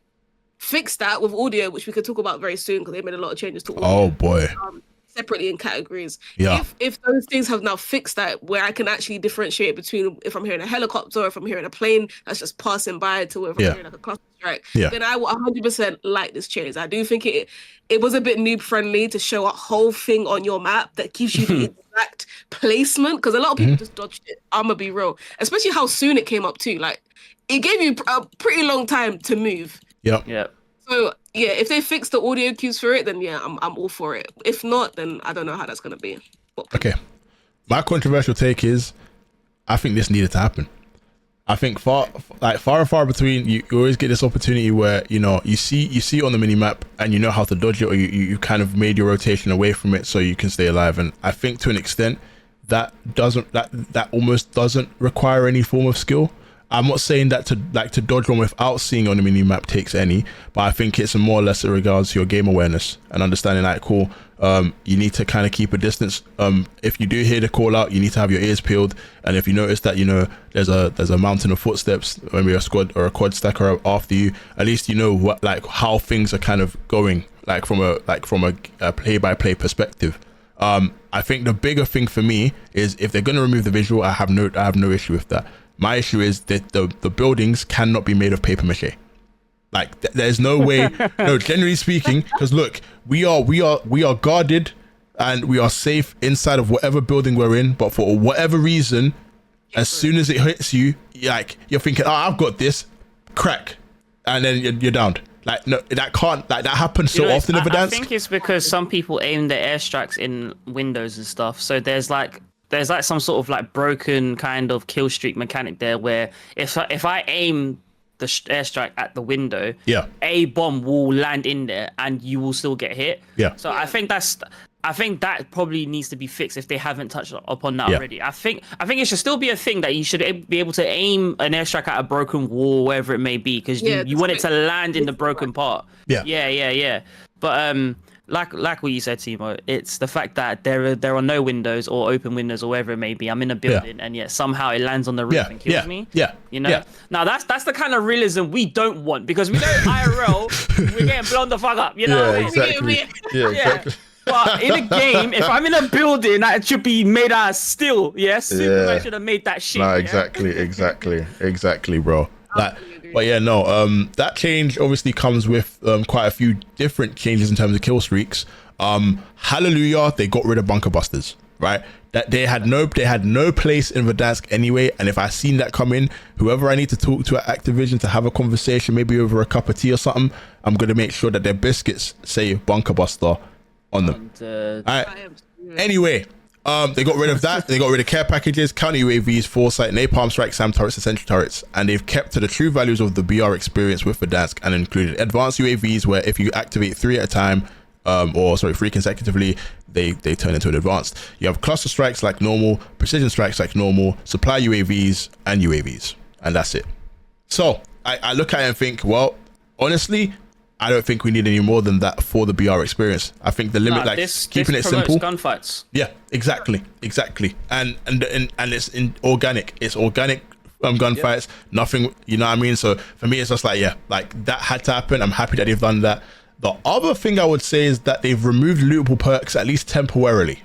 fix that with audio, which we could talk about very soon because they made a lot of changes to audio. Oh boy. Separately in categories. If those things have now fixed that, where I can actually differentiate between if I'm hearing a helicopter or if I'm hearing a plane that's just passing by to if I'm hearing a cluster strike, then I will 100% like this change. I do think it was a bit noob friendly to show a whole thing on your map that gives you the exact placement, because a lot of people just dodged it. I'm gonna be real, especially how soon it came up too. It gave you a pretty long time to move. So if they fix the audio cues for it, then I'm all for it. If not, then I don't know how that's gonna be. Okay, my controversial take is, I think this needed to happen. I think far and far between. You always get this opportunity where you see it on the mini map and you know how to dodge it, or you kind of made your rotation away from it so you can stay alive. And I think to an extent that almost doesn't require any form of skill. I'm not saying that to dodge one without seeing on the mini map takes any, but I think it's more or less in regards to your game awareness and understanding cool. You need to kind of keep a distance. If you do hear the call out, you need to have your ears peeled. And if you notice that there's a mountain of footsteps, maybe a squad or a quad stacker after you, at least you know what how things are kind of going from a play-by-play perspective. I think the bigger thing for me is if they're going to remove the visual, I have no issue with that. My issue is that the buildings cannot be made of paper mache. There's no way. No, generally speaking, because look, we are guarded and we are safe inside of whatever building we're in. But for whatever reason, as soon as it hits you, you're thinking, I've got this, crack, and then you're downed. No, that can't. That happens so often in Verdansk. I think it's because some people aim their airstrikes in windows and stuff. So there's some sort of broken kind of kill streak mechanic there, where if I aim the airstrike at the window, a bomb will land in there and you will still get hit. So I think that probably needs to be fixed if they haven't touched upon that already. I think it should still be a thing that you should be able to aim an airstrike at a broken wall, wherever it may be, because you want it to land in the broken part. But like what you said, Timo, it's the fact that there are no windows or open windows or wherever it may be. I'm in a building and yet somehow it lands on the roof and kills me. Now that's the kind of realism we don't want, because we know IRL we're getting blown the fuck up. Exactly. Exactly. But in a game, if I'm in a building that should be made out of steel, Superman should have made that shit. No, exactly, bro. But that change obviously comes with quite a few different changes in terms of kill streaks. Hallelujah, they got rid of bunker busters, right? That they had no place in Verdansk anyway. And if I seen that come in, whoever I need to talk to at Activision to have a conversation, maybe over a cup of tea or something, I'm gonna make sure that their biscuits say bunker buster on them. Anyway, they got rid of that. They got rid of care packages, counter UAVs, foresight, napalm strike, SAM turrets, and sentry turrets, and they've kept to the true values of the BR experience with Verdansk and included advanced UAVs, where if you activate 3 at a time, 3 consecutively, they turn into an advanced. You have cluster strikes like normal, precision strikes like normal, supply UAVs, and that's it. So I look at it and think, well, honestly, I don't think we need any more than that for the BR experience. I think the limit, keeping it simple. Gunfights. Yeah, exactly. And it's organic. It's organic gunfights. Nothing, you know what I mean? So for me, it's just that had to happen. I'm happy that they've done that. The other thing I would say is that they've removed lootable perks, at least temporarily,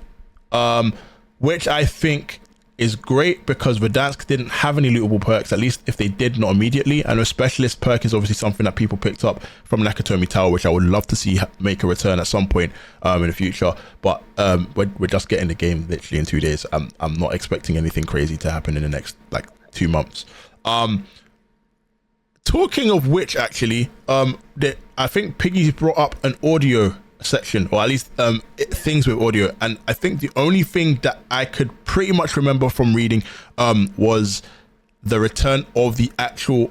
which I think is great because Verdansk didn't have any lootable perks, at least if they did, not immediately. And a specialist perk is obviously something that people picked up from Nakatomi Tower, which I would love to see make a return at some point in the future. But we're just getting the game literally in 2 days. I'm not expecting anything crazy to happen in the next like 2 months. Talking of which, actually, I think Piggy brought up an audio section, or at least things with audio, and I think the only thing that I could pretty much remember from reading was the return of the actual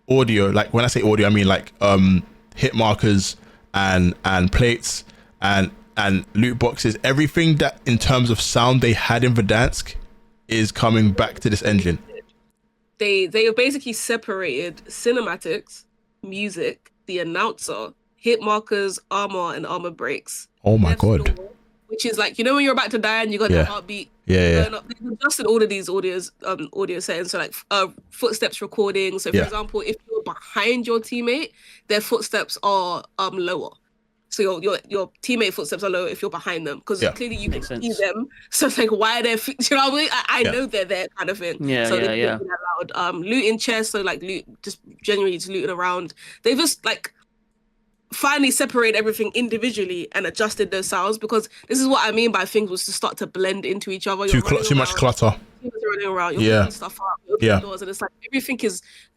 audio. Like when I say audio, I mean like hit markers and plates and loot boxes. Everything that in terms of sound they had in Verdansk is coming back to this engine. They have basically separated cinematics, music, the announcer, hit markers, armor, and armor breaks. Oh my god! Which is like, you know when you're about to die and you got that heartbeat. Yeah. They've adjusted all of these audio settings. So like footsteps recording. So for example, if you're behind your teammate, their footsteps are lower. So your teammate footsteps are lower if you're behind them, because clearly you can see them. So it's like, why are they? You know what I mean? I know they're there, kind of thing. So they're allowed looting chests. So like just genuinely just looting around. They just like finally separate everything individually and adjusted those sounds, because this is what I mean by things was to start to blend into each other. Too much clutter. Running around, you're picking stuff up, you're doors, and it's like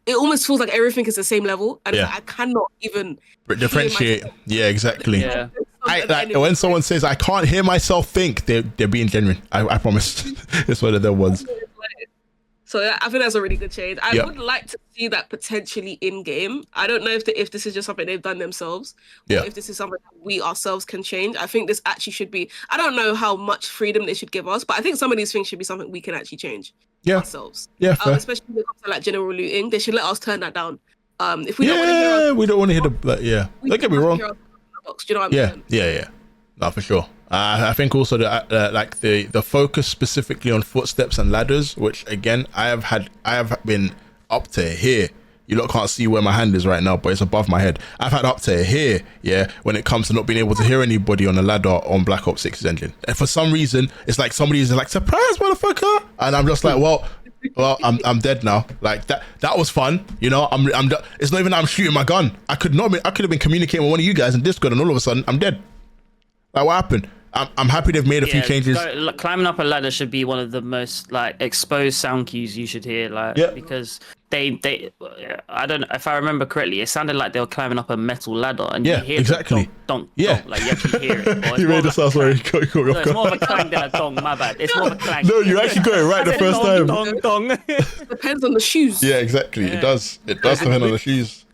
it almost feels like everything is the same level, and it's like, I cannot even differentiate. Yeah, exactly. When someone says I can't hear myself think, they're being genuine. I promise. It's one of the ones. So I think that's a really good change. I would like to see that potentially in game. I don't know if this is just something they've done themselves, or if this is something that we ourselves can change. I think this actually should be. I don't know how much freedom they should give us, but I think some of these things should be something we can actually change ourselves. Yeah, especially when it comes to like general looting, they should let us turn that down. If we don't want to hear, we don't want to hear the Don't get me wrong. Do you know what I mean? Yeah. No, for sure. I think also that like the focus specifically on footsteps and ladders, which again I have been up to here. You lot can't see where my hand is right now, but it's above my head. I've had up to here, when it comes to not being able to hear anybody on a ladder on Black Ops 6's engine. And for some reason, it's like somebody's like, surprise, motherfucker, and I'm just like, well, I'm dead now. Like that was fun, you know. I'm it's not even that I'm shooting my gun. I could have been communicating with one of you guys in Discord, and all of a sudden I'm dead. Like, what happened? I'm happy they've made a few changes. Climbing up a ladder should be one of the most like exposed sound cues you should hear, like because they I don't know if I remember correctly, it sounded like they were climbing up a metal ladder, and you hear exactly donk, like you actually hear it. You made the sound, sorry. It's more of a clang than a dong. My bad. It's more of a clang. No, you actually got it right the first time. Dong. Depends on the shoes. Yeah, exactly. It does depend on the shoes.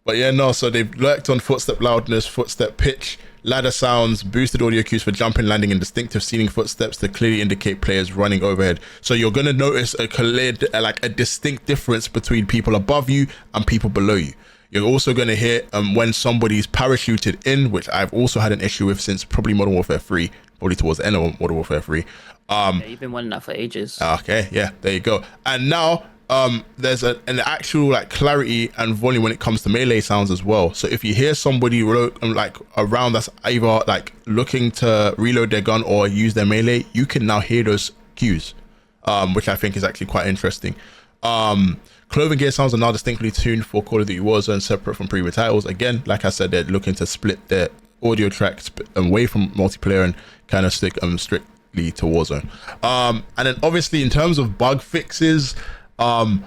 But so they've worked on footstep loudness, footstep pitch, ladder sounds, boosted audio cues for jumping, landing, and distinctive ceiling footsteps to clearly indicate players running overhead. So you're going to notice a distinct difference between people above you and people below you. You're also going to hear when somebody's parachuted in, which I've also had an issue with since probably Modern Warfare 3, probably towards the end of Modern Warfare 3. You've been wanting that for ages. Okay, there you go. And now there's an actual like clarity and volume when it comes to melee sounds as well. So if you hear somebody like around that's either like looking to reload their gun or use their melee, you can now hear those cues, which I think is actually quite interesting. Clothing gear sounds are now distinctly tuned for Call of Duty Warzone, separate from previous titles. Again, like I said, they're looking to split their audio tracks away from multiplayer and kind of stick strictly to Warzone. And then obviously in terms of bug fixes, I'm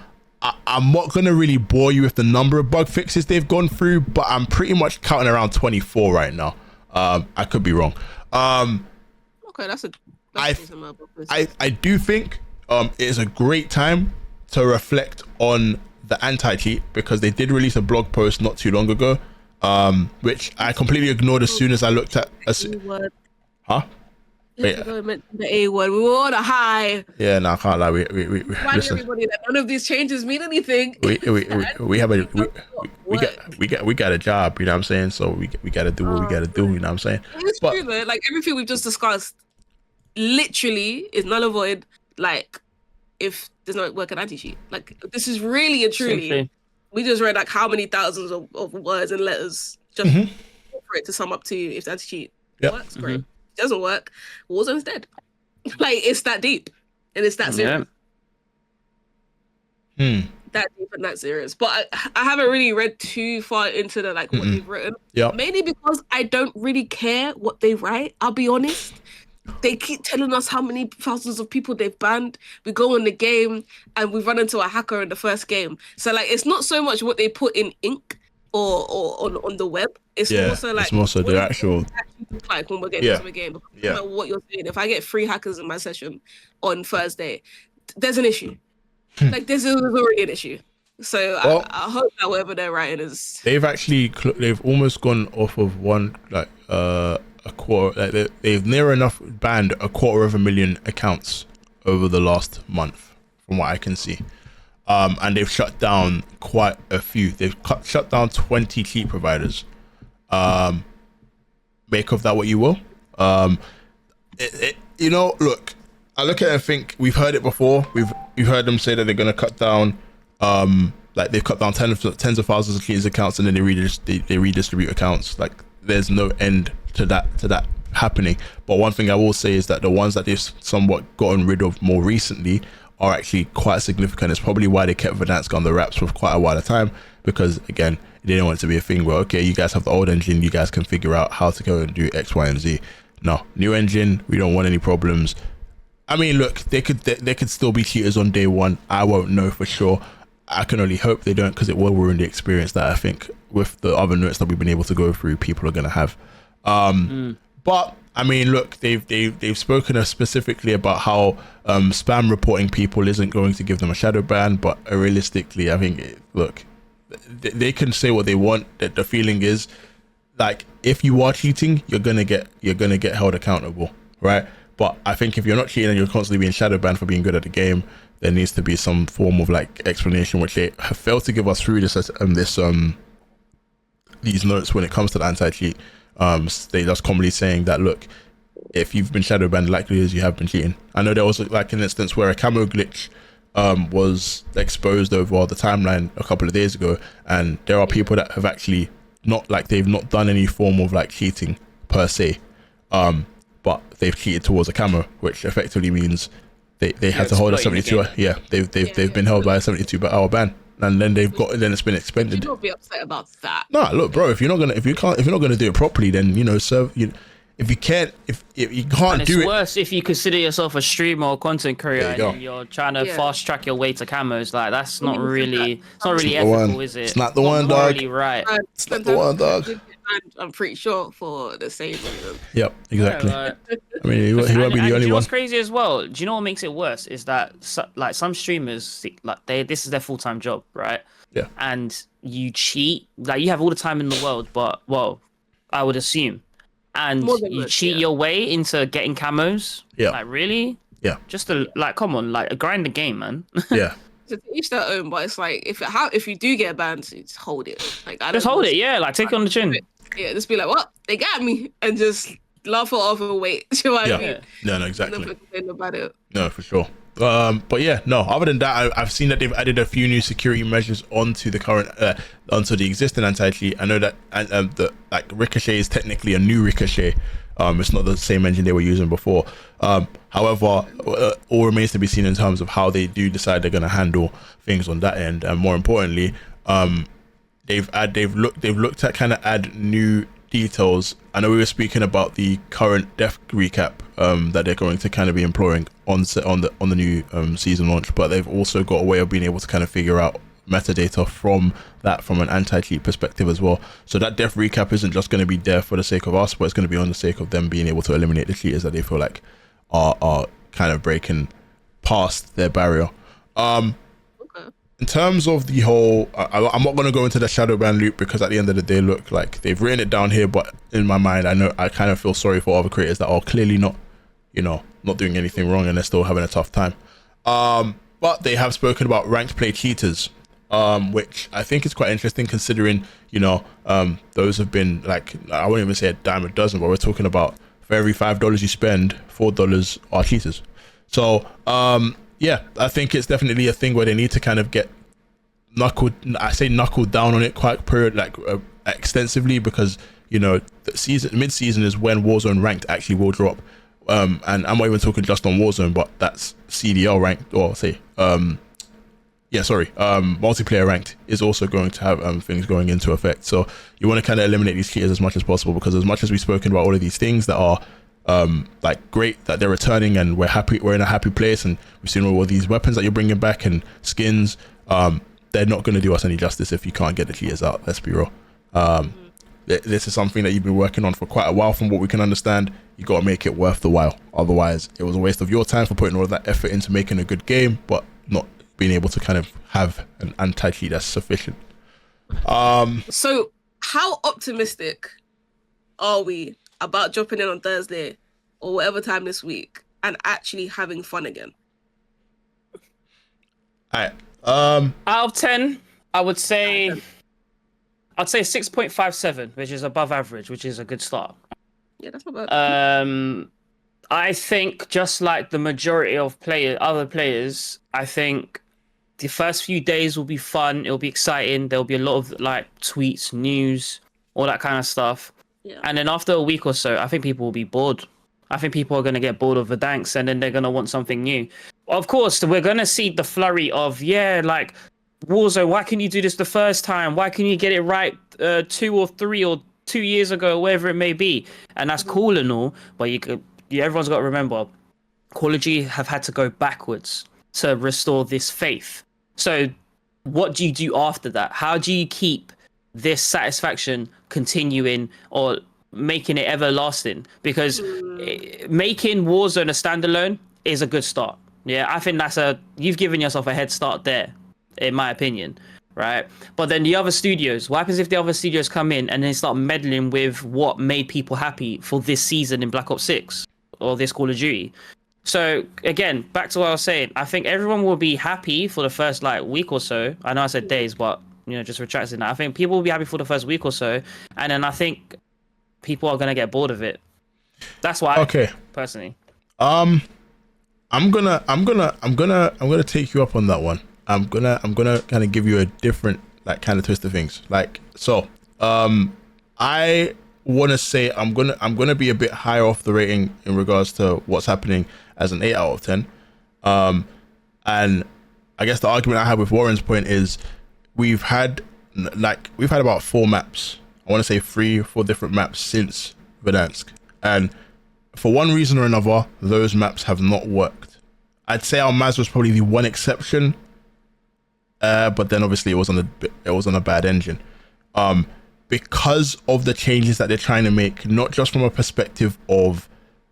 not going to really bore you with the number of bug fixes they've gone through, but I'm pretty much counting around 24 right now. I could be wrong. Okay, I do think it is a great time to reflect on the anti-cheat, because they did release a blog post not too long ago, which I completely ignored as soon as I looked at. Huh? The A word. We were on a high. Yeah, no, I can't lie. We listen. Everybody that none of these changes mean anything. We got a job. You know what I'm saying? So we got to do what we got to do. You know what I'm saying? It's true, man. Like everything we've just discussed, literally is null and void. Like if there's no work and anti-cheat. Like this is really and truly. We just read like how many thousands of words and letters just for it to sum up to if that's cheat. Yep. Works great. Doesn't work. Warzone's dead. Like it's that deep, and it's that serious. That deep and that serious. But I haven't really read too far into the what they've written. Yeah. Mainly because I don't really care what they write. I'll be honest. They keep telling us how many thousands of people they've banned. We go in the game and we run into a hacker in the first game. So it's not so much what they put in ink or on the web. It's more so it's more so the actual like when we're getting into the game. No matter what you're saying, if I get 3 hackers in my session on Thursday, there's an issue. There's already an issue. So I hope that whatever they're writing is. They've almost gone off of one a quarter. They've near enough banned 250,000 accounts over the last month, from what I can see. And they've shut down quite a few. They've shut down 20 cheat providers. Make of that what you will. Look, I look at it and think we've heard it before. We've heard them say that they're going to cut down. They've cut down tens of thousands of cheaters accounts, and then they redistribute accounts. There's no end to that happening. But one thing I will say is that the ones that they've somewhat gotten rid of more recently are actually quite significant. It's probably why they kept Verdansk on the wraps for quite a while of time, because again, they didn't want it to be a thing where, okay, you guys have the old engine, you guys can figure out how to go and do X, Y, and Z. No, new engine, we don't want any problems. I mean, look, they could still be cheaters on day one. I won't know for sure. I can only hope they don't, because it will ruin the experience that I think with the other notes that we've been able to go through, people are going to have. But I mean, look, they've spoken specifically about how spam reporting people isn't going to give them a shadow ban, but realistically, I think they can say what they want. That the feeling is if you are cheating, you're gonna get held accountable, right? But I think if you're not cheating and you're constantly being shadow banned for being good at the game, there needs to be some form of explanation, which they have failed to give us through these notes when it comes to the anti-cheat. They just commonly saying that, look, if you've been shadow banned, likely is you have been cheating. I know there was an instance where a camo glitch was exposed over the timeline a couple of days ago, and there are people that have actually they've not done any form of cheating per se, but they've cheated towards a camo, which effectively means they had to hold a 72 hour. They've been held by a 72-hour ban, and then it's been expended. You don't be upset about that. No, look, bro, if you're not gonna do it properly, then if you can't do it. It's worse if you consider yourself a streamer or content creator and you're trying to fast track your way to camos. That's not really ethical, is it? It's not the one, dog. Really right. It's not the one, dog. I'm pretty sure for the same reason. Yep, exactly. I mean, he won't be the only one. What's crazy as well? Do you know what makes it worse? Is that some streamers this is their full-time job, right? Yeah. And you cheat, you have all the time in the world, but I would assume, and you cheat your way into getting camos. Yeah. Really? Yeah. Just come on, grind the game, man. Yeah. To each their own, but it's if you do get banned, just hold it. Just hold it, yeah. Take it on the chin. Yeah, just be like, what? They got me, and just laugh it off and wait. You know what I mean? No, exactly. Complain about it. No, for sure. But yeah, no. Other than that, I've seen that they've added a few new security measures onto the existing anti-cheat. I know that the Ricochet is technically a new Ricochet. It's not the same engine they were using before. However, all remains to be seen in terms of how they do decide they're going to handle things on that end, and more importantly, they've looked at kind of add new details. I know we were speaking about the current death recap that they're going to kind of be employing on the new season launch, but they've also got a way of being able to kind of figure out metadata from an anti-cheat perspective as well. So that death recap isn't just going to be there for the sake of us, but it's going to be on the sake of them being able to eliminate the cheaters that they feel like are kind of breaking past their barrier. In terms of the whole, I'm not going to go into the shadow ban loop, because at the end of the day, look, they've written it down here, but in my mind, I kind of feel sorry for other creators that are clearly not doing anything wrong and they're still having a tough time. But they have spoken about ranked play cheaters, which I think is quite interesting, considering those have been I wouldn't even say a dime a dozen, but we're talking about for every $5 you spend, $4 are cheaters. So yeah, I think it's definitely a thing where they need to kind of get knuckled down on it quite extensively, because the mid-season is when Warzone ranked actually will drop. And I'm not even talking just on Warzone, but that's CDL ranked, or multiplayer ranked is also going to have things going into effect. So you want to kind of eliminate these cheaters as much as possible, because as much as we've spoken about all of these things that are great that they're returning and we're in a happy place, and we've seen all of these weapons that you're bringing back and skins, they're not going to do us any justice if you can't get the cheaters out. Let's be real. This is something that you've been working on for quite a while. From what we can understand, you got to make it worth the while. Otherwise, it was a waste of your time for putting all of that effort into making a good game, but not being able to kind of have an anti-cheat that's sufficient. So how optimistic are we about dropping in on Thursday or whatever time this week and actually having fun again? All right. Out of 10, I would say 6.57, which is above average, which is a good start. Yeah, that's not bad. I think just like the majority of other players, I think the first few days will be fun. It'll be exciting. There'll be a lot of like tweets, news, all that kind of stuff. Yeah. And then after a week or so, I think people will be bored. I think people are going to get bored of Verdansk, and then they're going to want something new. Of course, we're going to see the flurry of, like, Warzone, why can you do this the first time? Why can you get it right 2 or 3 or 2 years ago, wherever it may be? And that's cool and all, but everyone's got to remember, Call of Duty have had to go backwards to restore this faith. So what do you do after that? How do you keep this satisfaction continuing or making it everlasting? Because making Warzone a standalone is a good start. Yeah, I think you've given yourself a head start there, in my opinion, right? But then the other studios, what happens if the other studios come in and then start meddling with what made people happy for this season in Black Ops 6 or this Call of Duty? So again, back to what I was saying, I think everyone will be happy for the first week or so. I know I said days, but just retracting that. I think people will be happy for the first week or so, and then I think people are gonna get bored of it. That's why. Okay. Personally. I'm gonna take you up on that one. I'm gonna kind of give you a different kind of twist of things. I want to say I'm gonna be a bit higher off the rating in regards to what's happening as an 8 out of 10. And I guess the argument I have with Warren's point is we've had about 4 maps. I want to say 3 or 4 different maps since Verdansk, and for one reason or another, those maps have not worked. I'd say our Maz was probably the one exception, but then obviously it was on a bad engine. Because of the changes that they're trying to make, not just from a perspective of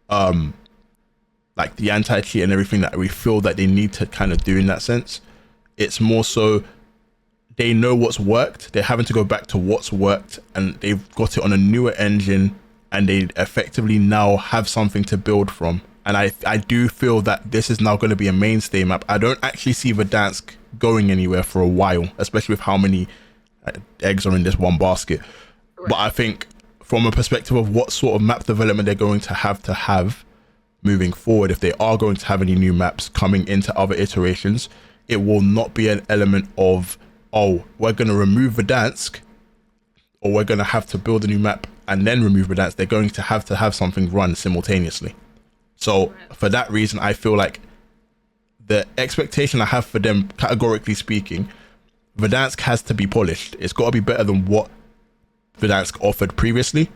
the anti-cheat and everything that we feel that they need to kind of do in that sense. It's more so they know what's worked, they're having to go back to what's worked, and they've got it on a newer engine, and they effectively now have something to build from. And I do feel that this is now going to be a mainstay map. I don't actually see Verdansk going anywhere for a while, especially with how many eggs are in this one basket. Right. But I think from a perspective of what sort of map development they're going to have moving forward, if they are going to have any new maps coming into other iterations, it will not be an element of, oh, we're going to remove Verdansk, or we're going to have to build a new map and then remove Verdansk. They're going to have something run simultaneously. So for that reason, I feel like the expectation I have for them, categorically speaking, Verdansk has to be polished. It's got to be better than what Verdansk offered previously,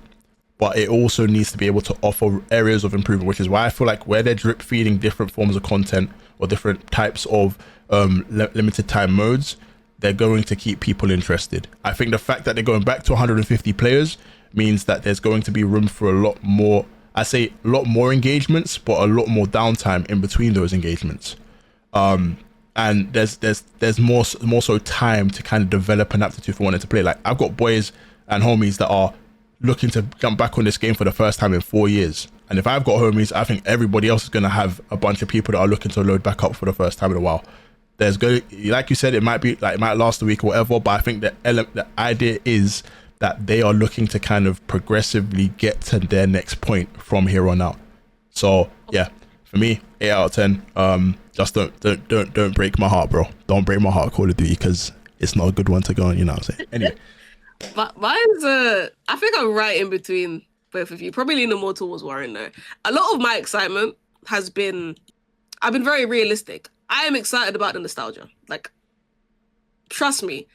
but it also needs to be able to offer areas of improvement, which is why I feel like where they're drip feeding different forms of content or different types of limited time modes, they're going to keep people interested. I think the fact that they're going back to 150 players means that there's going to be room for a lot more, I say a lot more engagements, but a lot more downtime in between those engagements. And there's more so time to kind of develop an aptitude for wanting to play. Like, I've got boys and homies that are looking to jump back on this game for the first time in 4 years. And if I've got homies, I think everybody else is going to have a bunch of people that are looking to load back up for the first time in a while. There's going, like you said, it might last a week or whatever, but I think the idea is that they are looking to kind of progressively get to their next point from here on out. So yeah, for me, 8 out of 10. Just don't break my heart, bro. Don't break my heart, Call of Duty, because it's not a good one to go on. You know what I'm saying? Anyway, But mine's I think I'm right in between both of you. Probably leaning more towards Warren though. A lot of my excitement has been, I've been very realistic. I am excited about the nostalgia. Like, trust me,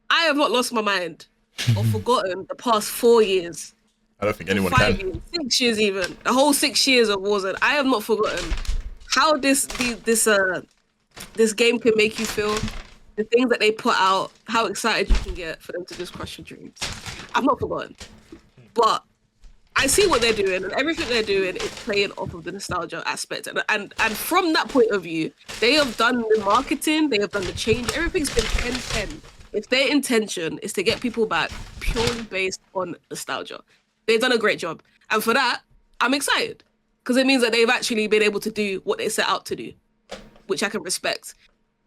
I have not lost my mind or forgotten the past 4 years. I don't think anyone can. 5 years, 6 years even. The whole 6 years of Warzone. I have not forgotten how this game can make you feel, the things that they put out, how excited you can get for them to just crush your dreams. I've not forgotten. But I see what they're doing, and everything they're doing is playing off of the nostalgia aspect. And from that point of view, they have done the marketing, they have done the change, everything's been 10-10. If their intention is to get people back purely based on nostalgia, they've done a great job. And for that, I'm excited. Because it means that they've actually been able to do what they set out to do, which I can respect.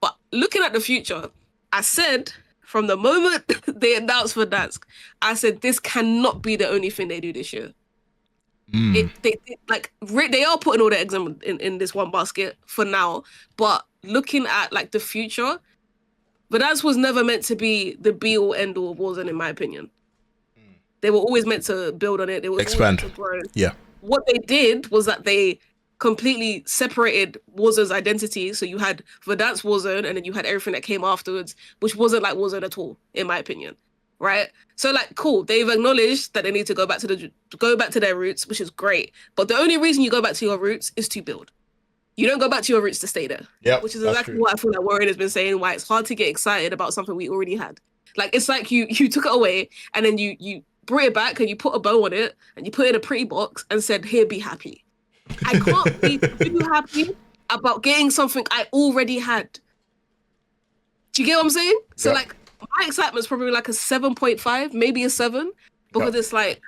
But looking at the future, I said from the moment they announced Verdansk, I said this cannot be the only thing they do this year. They are putting all their eggs in this one basket for now, but looking at like the future, Verdansk was never meant to be the be all end all of Warzone, in my opinion. They were always meant to build on it. They were expand. Always meant to grow. Yeah. What they did was that they completely separated Warzone's identity. So you had Verdansk Warzone, and then you had everything that came afterwards, which wasn't like Warzone at all, in my opinion. Right? So like, cool. They've acknowledged that they need to go back to their roots, which is great. But the only reason you go back to your roots is to build. You don't go back to your roots to stay there. Yeah, which is exactly what I feel like Warren has been saying, why it's hard to get excited about something we already had. Like, it's like you took it away and then you brought it back and you put a bow on it and you put it in a pretty box and said, here, be happy. I can't be too happy about getting something I already had. Do you get what I'm saying? So like, my excitement's probably like a 7.5, maybe a 7, because it's like,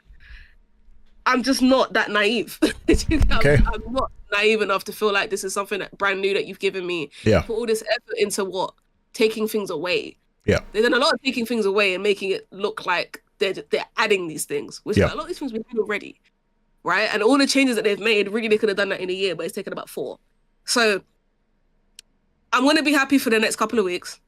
I'm just not that naive. I'm not naive enough to feel like this is something that brand new that you've given me. Yeah. Put all this effort into what? Taking things away. Yeah. They've done a lot of taking things away and making it look like they're adding these things, which a lot of these things we had already, right? And all the changes that they've made, really they could have done that in a year, but it's taken about 4. So I'm going to be happy for the next couple of weeks.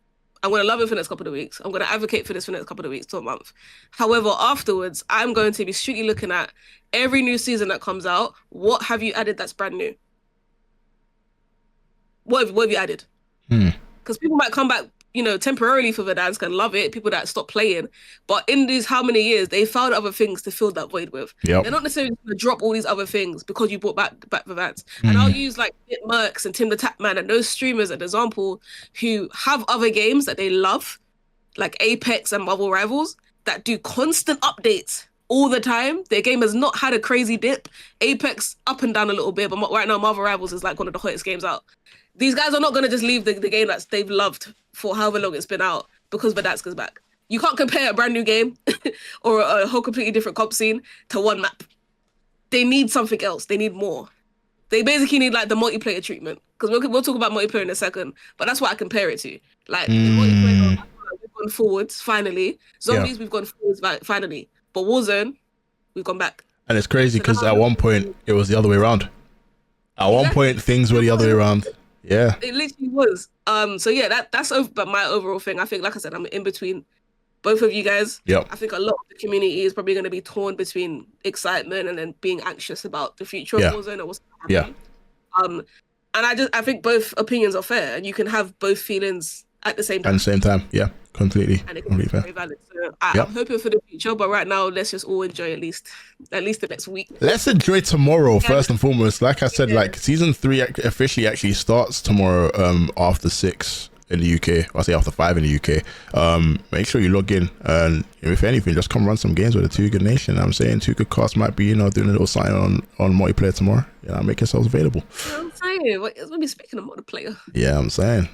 I'm going to love it for the next couple of weeks. I'm going to advocate for this for the next couple of weeks to a month. However, afterwards, I'm going to be strictly looking at every new season that comes out. What have you added that's brand new? What have you added? Because people might come back, temporarily for Verdansk and love it, people that stop playing. But in these how many years, they found other things to fill that void with. They're not necessarily going to drop all these other things because you brought back Verdansk. And I'll use like Mercs and Tim the Tapman and those streamers as an example who have other games that they love, like Apex and Marvel Rivals, that do constant updates all the time. Their game has not had a crazy dip. Apex up and down a little bit, but right now Marvel Rivals is like one of the hottest games out. These guys are not going to just leave the game that they've loved for however long it's been out because Verdansk is back. You can't compare a brand new game or a whole completely different comp scene to one map. They need something else. They need more. They basically need like the multiplayer treatment, because we'll talk about multiplayer in a second, but that's what I compare it to. Like the multiplayer, we've gone forwards finally. Zombies, we've gone forwards finally. But Warzone, we've gone back. And it's crazy because at one point it was the other way around. At one point things were the other way around. Yeah, it literally was. So yeah, that's but my overall thing. I think, like I said, I'm in between both of you guys. Yep. I think a lot of the community is probably going to be torn between excitement and then being anxious about the future of Warzone or what's happening. And I think both opinions are fair, and you can have both feelings at the same time. At the same time, yeah, completely. And it can be very valid. So I'm hoping for the future, but right now, let's just all enjoy at least the next week. Let's enjoy tomorrow first and foremost. Like I said, like season 3 officially actually starts tomorrow. After 6 in the UK, I say after 5 in the UK. Make sure you log in, and if anything, just come run some games with the Too Good Nation. I'm saying Too Good Cast might be, doing a little sign on multiplayer tomorrow. Make yourselves available. I'm saying, we'll be speaking of multiplayer. Yeah, I'm saying.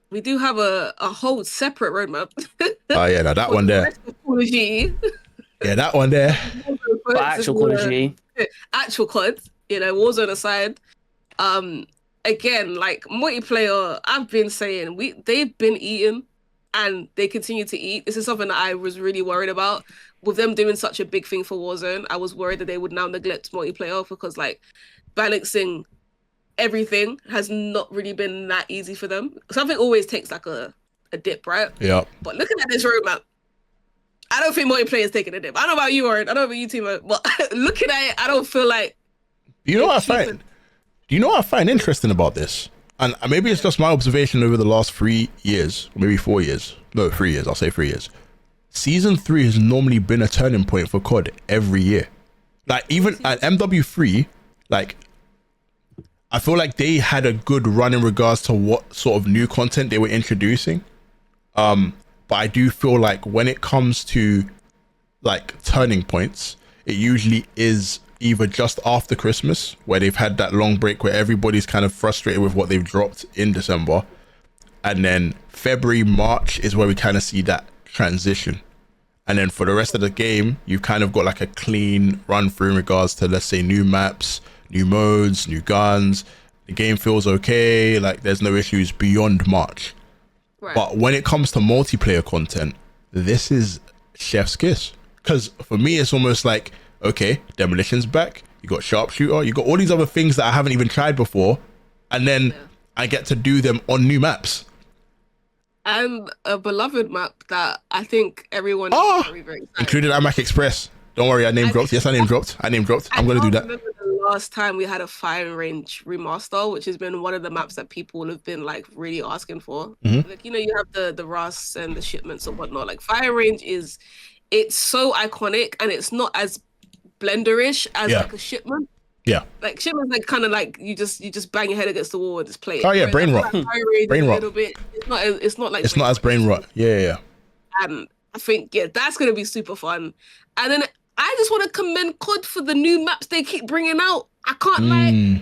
We do have a whole separate roadmap. Oh yeah, now that one there. Yeah, that one there. But actual Call of Duty. Actual COD, Warzone aside. Again, like multiplayer, I've been saying they've been eating and they continue to eat. This is something that I was really worried about. With them doing such a big thing for Warzone, I was worried that they would now neglect multiplayer because like balancing everything has not really been that easy for them. Something always takes like a dip, right? Yeah. But looking at this roadmap, I don't think multiplayer is taking a dip. I don't know about you, Warren. I don't know about you, Timo. But looking at it, I don't feel like. You know what I find? Do you know what I find interesting about this? And maybe it's just my observation over the last 3 years, maybe 4 years. No, 3 years. I'll say 3 years. Season 3 has normally been a turning point for COD every year. Like even at MW3, like I feel like they had a good run in regards to what sort of new content they were introducing. But I do feel like when it comes to like turning points, it usually is either just after Christmas, where they've had that long break where everybody's kind of frustrated with what they've dropped in December, and then February, March is where we kind of see that transition. And then for the rest of the game, you've kind of got like a clean run through in regards to, let's say, new maps, new modes, new guns. The game feels okay, like there's no issues beyond March. Right. But when it comes to multiplayer content, this is chef's kiss. Because for me, it's almost like, okay, Demolition's back, you got Sharpshooter, you got all these other things that I haven't even tried before, and then I get to do them on new maps. And a beloved map that I think everyone is very, very excited. Included Amac Express. Don't worry, I name dropped. Yes, I name dropped. I'm going to do that. I remember the last time we had a Firing Range remaster, which has been one of the maps that people have been like really asking for. Mm-hmm. Like, you know, you have the Rusts and the shipments and whatnot. Like Firing Range it's so iconic, and it's not as blenderish as like a shipment. Yeah. Like shipment's like kind of like you just bang your head against the wall and just play it. Oh yeah, brain rot. Brain rot. A little bit. It's not as brain rot. Yeah. And I think that's gonna be super fun. And then I just want to commend COD for the new maps they keep bringing out. I can't lie.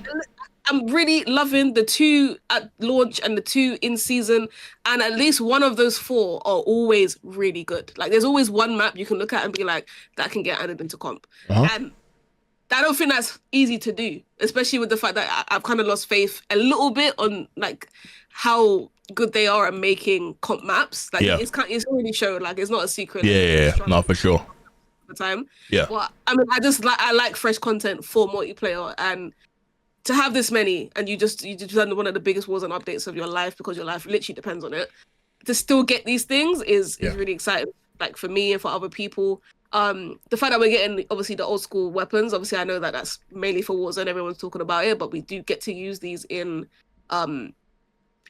I'm really loving the 2 at launch and the 2 in season, and at least one of those 4 are always really good. Like there's always one map you can look at and be like, that can get added into comp. And I don't think that's easy to do, especially with the fact that I've kind of lost faith a little bit on like how good they are at making comp maps. Like it's already shown. Like it's not a secret. Yeah, no, for sure. The time. Yeah. But I mean, I like fresh content for multiplayer, and to have this many, and you just done one of the biggest Warzone updates of your life because your life literally depends on it. To still get these things is really exciting. Like for me and for other people. The fact that we're getting obviously the old school weapons, obviously I know that that's mainly for Warzone, everyone's talking about it, but we do get to use these in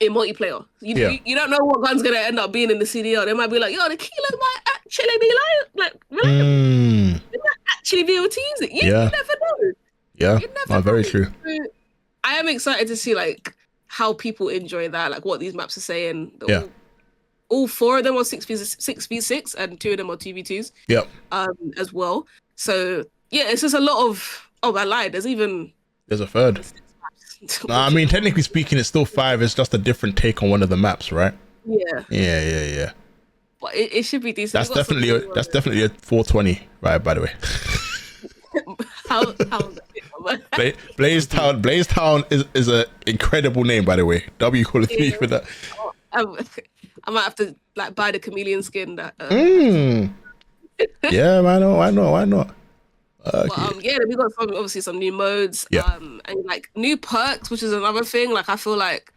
multiplayer. You don't know what gun's gonna end up being in the CDO. They might be like, yo, the kilo might actually be like they might actually be able to use it. You never know. Yeah, very true. So I am excited to see like how people enjoy that, like what these maps are saying. All 4 of them are 6v6 and 2 of them are 2v2s. Yep. As well. So yeah, it's just a lot of. Oh, I lied. There's a third. No, I mean technically speaking, it's still 5. It's just a different take on one of the maps, right? Yeah. But it should be decent. That's definitely a 420, right? By the way. how Blaze Town is an incredible name, by the way. W call it me for that. I might have to like buy the chameleon skin. Yeah, why not? But, we got obviously some new modes, and like new perks, which is another thing. Like I feel like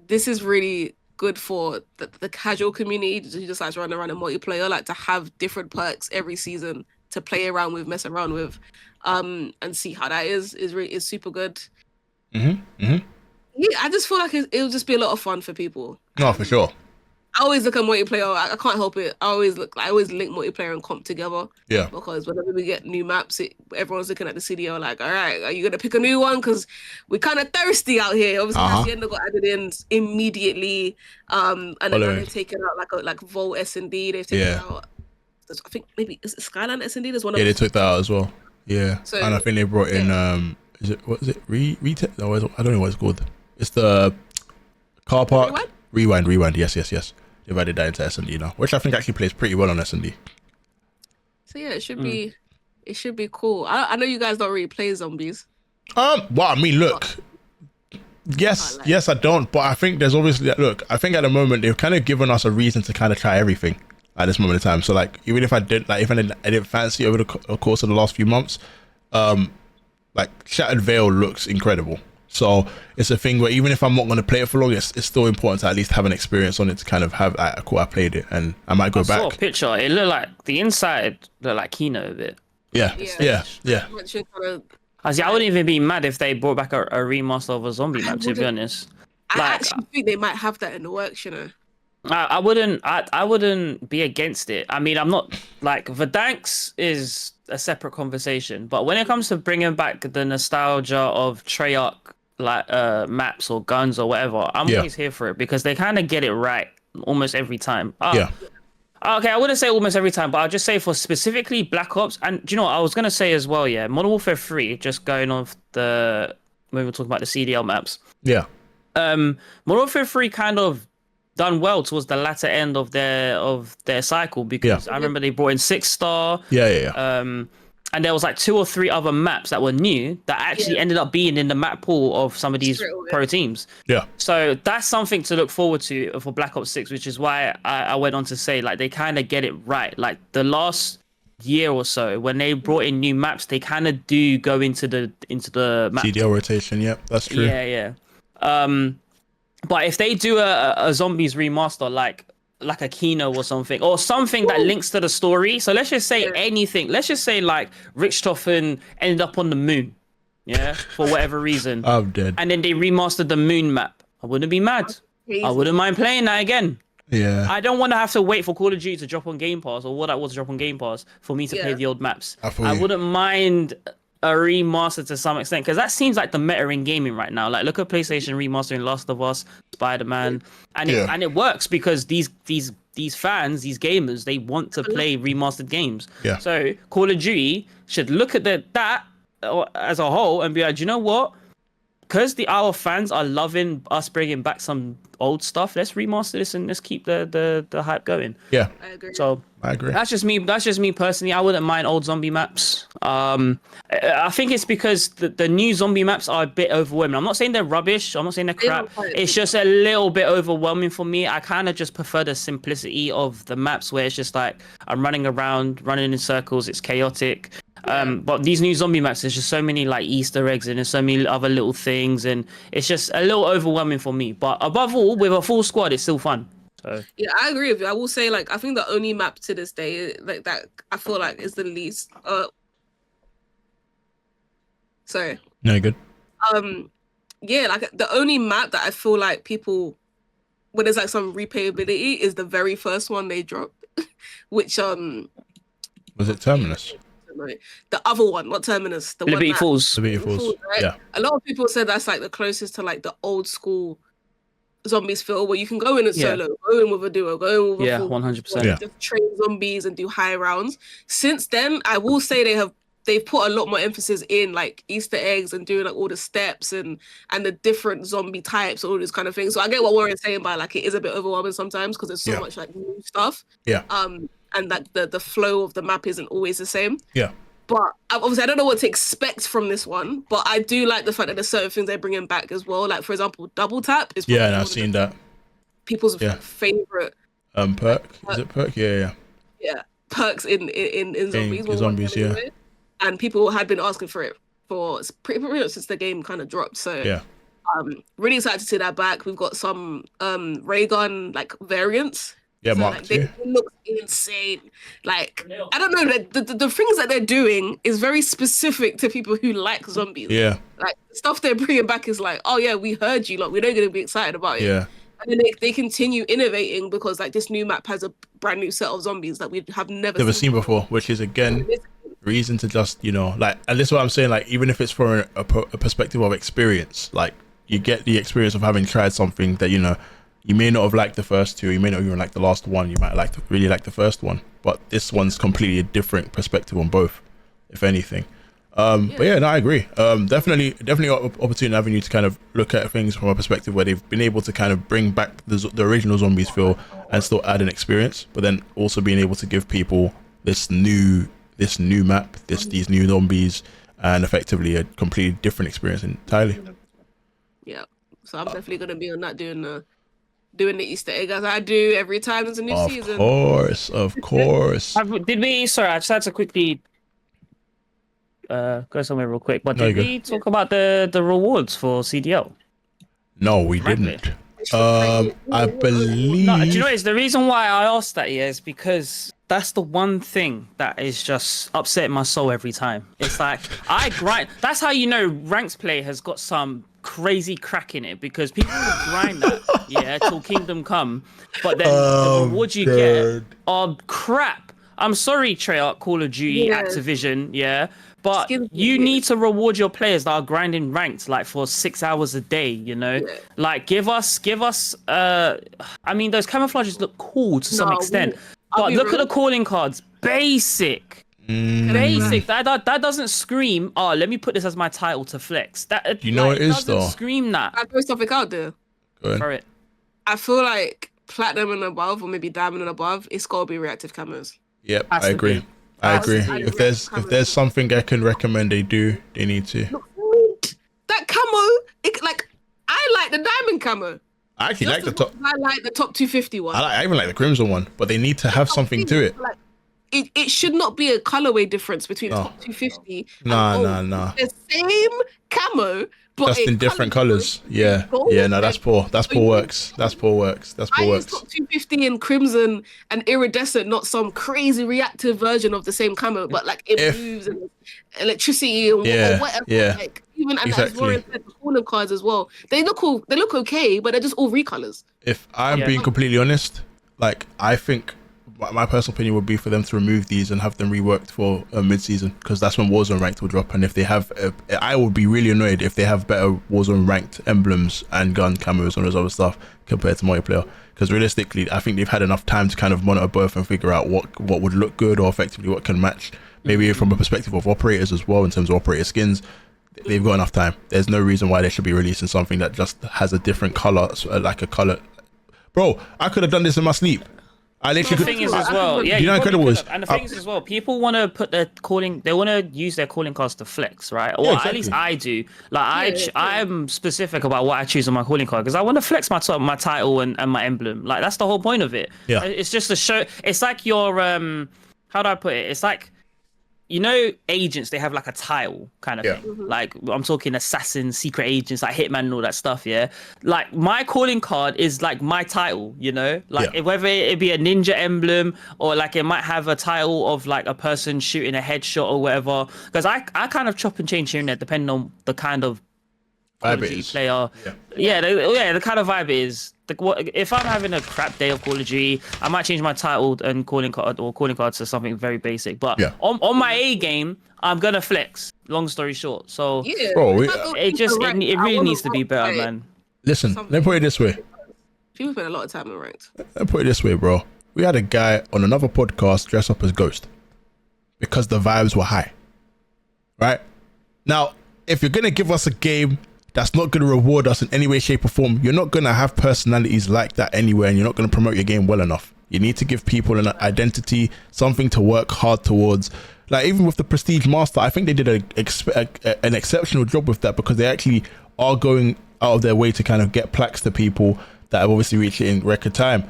this is really good for the casual community who decides to run around in multiplayer, like to have different perks every season to play around with, mess around with, and see how that is super good. Yeah, I just feel like it'll just be a lot of fun for people. No, for sure. I always look at multiplayer. I can't help it. I always link multiplayer and comp together. Yeah. Because whenever we get new maps, everyone's looking at the CDO like, all right, are you gonna pick a new one? Because we're kind of thirsty out here. Obviously, Hacienda got added in immediately, and then they've taken out like Vol S&D. They've taken out. I think maybe is it Skyline S&D? There's one. Yeah, they took that out as well. Yeah. So, and I think they brought in what is it? Retake? No, I don't know what it's called. It's the car park. Rewind. Yes. They've added that into S&D now, which I think actually plays pretty well on S&D. So yeah, it should be cool. I know you guys don't really play zombies. Well, I mean, look. Yes, I don't. But I think there's obviously I think at the moment they've kind of given us a reason to kind of try everything at this moment in time. So like, even if I didn't fancy over the course of the last few months, like Shattered Veil looks incredible. So it's a thing where even if I'm not going to play it for long, it's still important to at least have an experience on it to kind of have, cool, I played it, and I might go back. I saw a picture. It looked like the inside looked like Kino a bit. Yeah. I wouldn't even be mad if they brought back a remaster of a zombie map, to be honest. I actually think they might have that in the works, you know. I wouldn't be against it. I mean, I'm not like Verdansk is a separate conversation, but when it comes to bringing back the nostalgia of Treyarch like maps or guns or whatever, I'm always here for it because they kind of get it right almost every time. Okay, I wouldn't say almost every time, but I'll just say for specifically Black Ops, and do you know what I was gonna say as well? Yeah, Modern Warfare 3, just going off when we were talking about the CDL maps. Yeah. Modern Warfare 3 kind of done well towards the latter end of their cycle because I remember they brought in 6-star. And there was like 2 or 3 other maps that were new that actually ended up being in the map pool of some of these pro teams. Yeah. So that's something to look forward to for Black Ops 6, which is why I went on to say like they kind of get it right. Like the last year or so when they brought in new maps, they kind of do go into the map CDL rotation. Yep, that's true. Yeah. But if they do a zombies remaster like a Kino or something that links to the story, so let's just say anything, let's just say like Richthofen ended up on the moon, for whatever reason, I'm dead, and then they remastered the moon map, I wouldn't be mad. I wouldn't mind playing that again. I don't want to have to wait for Call of Duty to drop on Game Pass or what that was to drop on Game Pass for me to play the old maps. I wouldn't mind a remaster to some extent because that seems like the meta in gaming right now. Like look at PlayStation remastering Last of Us, Spider-Man, and it works because these fans, these gamers, they want to play remastered games. So Call of Duty should look at that as a whole and be like, do you know what? Because our fans are loving us bringing back some old stuff, let's remaster this and let's keep the hype going. I agree. So I agree. That's just me personally. I wouldn't mind old zombie maps. I think it's because the new zombie maps are a bit overwhelming. I'm not saying they're rubbish. I'm not saying they're crap. It's just a little bit overwhelming for me. I kind of just prefer the simplicity of the maps where it's just like I'm running around, running in circles. It's chaotic. But these new zombie maps, there's just so many like Easter eggs and there's so many other little things, and it's just a little overwhelming for me. But above all, with a full squad, it's still fun. So yeah, I agree with you. I will say like I think the only map to this day like that I feel like is the least. Sorry. No, good. Yeah, like the only map that I feel like people when there's like some replayability is the very first one they dropped, which was it Terminus? The other one, not Terminus. The Liberty one Falls. Liberty Falls. Right? Yeah. A lot of people said that's like the closest to like the old school zombies feel, where you can go in a solo, go in with a duo, go in with a full 100%. just train zombies and do high rounds. Since then, I will say they've put a lot more emphasis in like Easter eggs and doing like all the steps and the different zombie types, all this kind of thing. So I get what Warren's saying by like it is a bit overwhelming sometimes because there's so much like new stuff. And that the flow of the map isn't always the same. But obviously I don't know what to expect from this one, but I do like the fact that there's certain things they're bringing back as well. Like for example, double tap is and I've seen that. People's favorite perk. Is it perk? Yeah, perks in zombies. And people had been asking for it for pretty much since the game kind of dropped. So really excited to see that back. We've got some ray gun like variants. Yeah, so, Mark like, they look insane. Like I don't know, the things that they're doing is very specific to people who like zombies. Like stuff they're bringing back is like, oh yeah, we heard you, like we're not going to be excited about it. And then they continue innovating because like this new map has a brand new set of zombies that we have never seen before, which is again reason to just like, and this is what I'm saying, like even if it's from a perspective of experience, like you get the experience of having tried something that you may not have liked the first two, you may not even like the last one, you might really like the first one, but this one's completely a different perspective on both, if anything. But yeah, no, I agree. Definitely opportunity avenue to kind of look at things from a perspective where they've been able to kind of bring back the original zombies feel and still add an experience, but then also being able to give people this new map, these new zombies, and effectively a completely different experience entirely. Yeah, so I'm definitely gonna be on that doing the Easter egg as I do every time there's a new season. Of course. Did we? Sorry, I just had to quickly go somewhere real quick. But did we talk about the rewards for CDL? No, we didn't. I believe. No, do you know what it is? The reason why I asked that is because that's the one thing that is just upsetting my soul every time. It's like I grind. That's how you know ranked play has got some crazy crack in it, because people will grind that till Kingdom Come, but then the rewards you get are crap. I'm sorry, Treyarch, Call of Duty, Activision, but you need to reward your players that are grinding ranked like for 6 hours a day, you know? Like give us I mean, those camouflages look cool to some extent, but look at the calling cards. Basic. That doesn't scream, oh, let me put this as my title to flex. That you know, like, it is though. Scream that. I throw something out there. For it. I feel like platinum and above, or maybe diamond and above, it's gotta be reactive camos. Yep, I agree. If there's something I can recommend they need to. That camo, I like the diamond camo. I actually like the top. I like the top 250 one. I even like the crimson one, but they need to have something to it. It should not be a colorway difference between the top 250. Nah. The same camo, but just in different colors. Yeah. No, that's poor. That's poor works. That's poor works. Top 250 in crimson and iridescent, not some crazy reactive version of the same camo, but like it moves and electricity or whatever. Yeah. Like, even as Warren said, the calling cards as well. They look okay, but they're just all recolors. If I'm being completely honest, like I think my personal opinion would be for them to remove these and have them reworked for mid-season, because that's when Warzone ranked will drop. And if they have, I would be really annoyed if they have better Warzone ranked emblems and gun camos and all this other stuff compared to multiplayer. Because realistically, I think they've had enough time to kind of monitor both and figure out what would look good or effectively what can match. Maybe from a perspective of operators as well, in terms of operator skins, they've got enough time. There's no reason why they should be releasing something that just has a different color, like a color. Bro, I could have done this in my sleep. I literally the thing is as well, you know, incredible is, and the thing is as well, people want to put their calling, they want to use their calling cards to flex, right? Or at least I do. Like I'm specific about what I choose on my calling card, because I want to flex my title and my emblem. Like that's the whole point of it. Yeah, it's just a show. It's like your how do I put it? It's like, you know, agents, they have like a title kind of thing. Like I'm talking assassins, secret agents, like Hitman and all that stuff. Yeah, like my calling card is like my title, you know, like whether it be a ninja emblem or like it might have a title of like a person shooting a headshot or whatever. Because I kind of chop and change here and there depending on the kind of vibe it is. Player. The kind of vibe it is. If I'm having a crap day of Call of Duty, I might change my title and calling card to something very basic. But on my A game, I'm gonna flex. Long story short, so bro, it really needs to be better, man. Listen, let me put it this way. People spend a lot of time in ranked. Let me put it this way, bro. We had a guy on another podcast dress up as Ghost because the vibes were high. Right now, if you're gonna give us a game that's not going to reward us in any way, shape or form, you're not going to have personalities like that anywhere, and you're not going to promote your game well enough. You need to give people an identity, something to work hard towards. Like even with the Prestige Master, I think they did an exceptional job with that, because they actually are going out of their way to kind of get plaques to people that have obviously reached it in record time.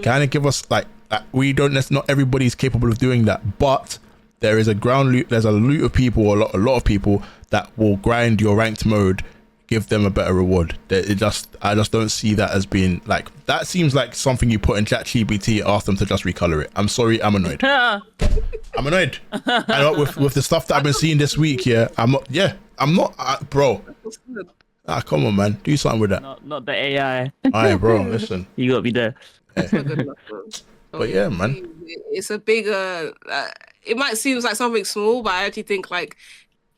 Kind of give us like, not everybody's capable of doing that, but there is there's a loot of people, a lot of people that will grind your ranked mode, give them a better reward. I just don't see that as being like, that seems like something you put in ChatGPT, ask them to just recolor it. I'm sorry, I'm annoyed. I'm annoyed. And with the stuff that I've been seeing this week, I'm not, bro. Come on, man, do something with that. Not the AI. Alright, bro, listen. You gotta be there. But yeah, man. It's a bigger, it might seem like something small, but I actually think like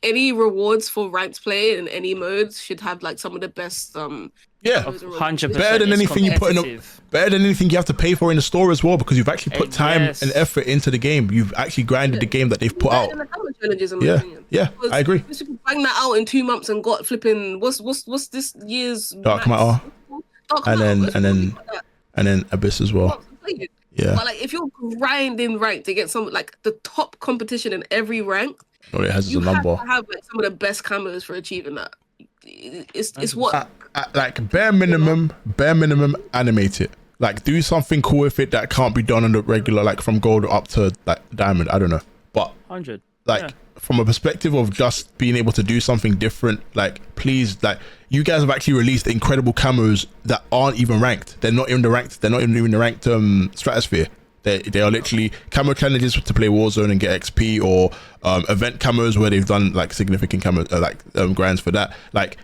any rewards for ranked play in any modes should have like some of the best 100%. better than anything you put in better than anything you have to pay for in the store as well, because you've actually put time and effort into the game. You've actually grinded the game that they've put out. I agree. People bang that out in 2 months and got flipping what's this year's Dark Matter, and then Abyss as well. Yeah, but like if you're grinding ranked to get some like the top competition in every rank, all it has is a number. You have to have like some of the best camos for achieving that. It's what like bare minimum animate it. Like do something cool with it that can't be done on the regular, like from gold up to like diamond. I don't know, but 100. like from a perspective of just being able to do something different, like please, like you guys have actually released incredible camos that aren't even ranked. They're not even the ranked stratosphere. They are literally camo challenges to play Warzone and get XP, or event camos where they've done like significant camo grinds for that. Like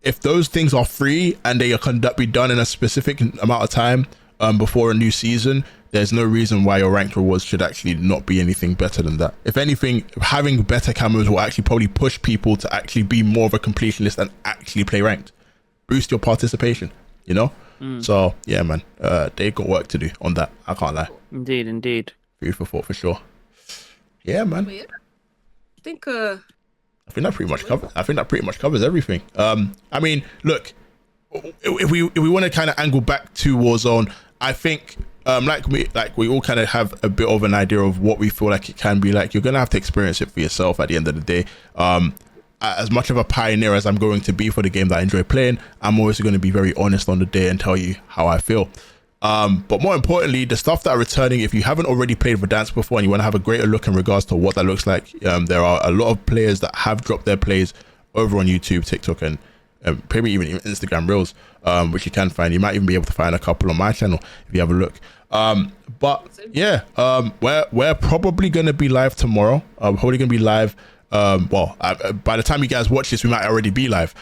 if those things are free and they are be done in a specific amount of time before a new season, there's no reason why your ranked rewards should actually not be anything better than that. If anything, having better camos will actually probably push people to actually be more of a completionist and actually play ranked. Boost your participation, you know? So yeah, man, they've got work to do on that. I can't lie. Indeed. 3 for 4 for sure. Yeah, man. Yeah. I think that pretty much covers everything. I mean, look, if we want to kind of angle back to Warzone, I think we all kind of have a bit of an idea of what we feel like it can be like. You're gonna have to experience it for yourself at the end of the day. As much of a pioneer as I'm going to be for the game that I enjoy playing, I'm always going to be very honest on the day and tell you how I feel. But more importantly, the stuff that are returning, if you haven't already played Verdansk before and you want to have a greater look in regards to what that looks like, there are a lot of players that have dropped their plays over on YouTube, TikTok, and maybe even Instagram Reels, which you can find. You might even be able to find a couple on my channel if you have a look. But yeah, we're probably going to be live tomorrow. We're probably going to be live. By the time you guys watch this, we might already be live.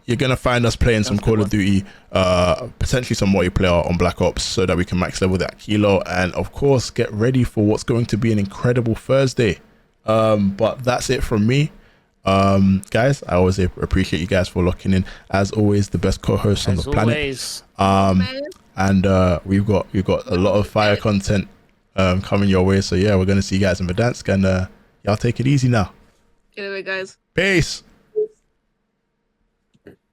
You're gonna find us playing some Call of Duty, potentially some multiplayer on Black Ops, so that we can max level that kilo, and of course get ready for what's going to be an incredible Thursday. But that's it from me, guys. I always appreciate you guys for locking in. As always, the best co-host on the planet. And we've got a lot of fire content coming your way. So yeah, we're gonna see you guys in Verdansk, and y'all take it easy now. Anyway, guys. Peace.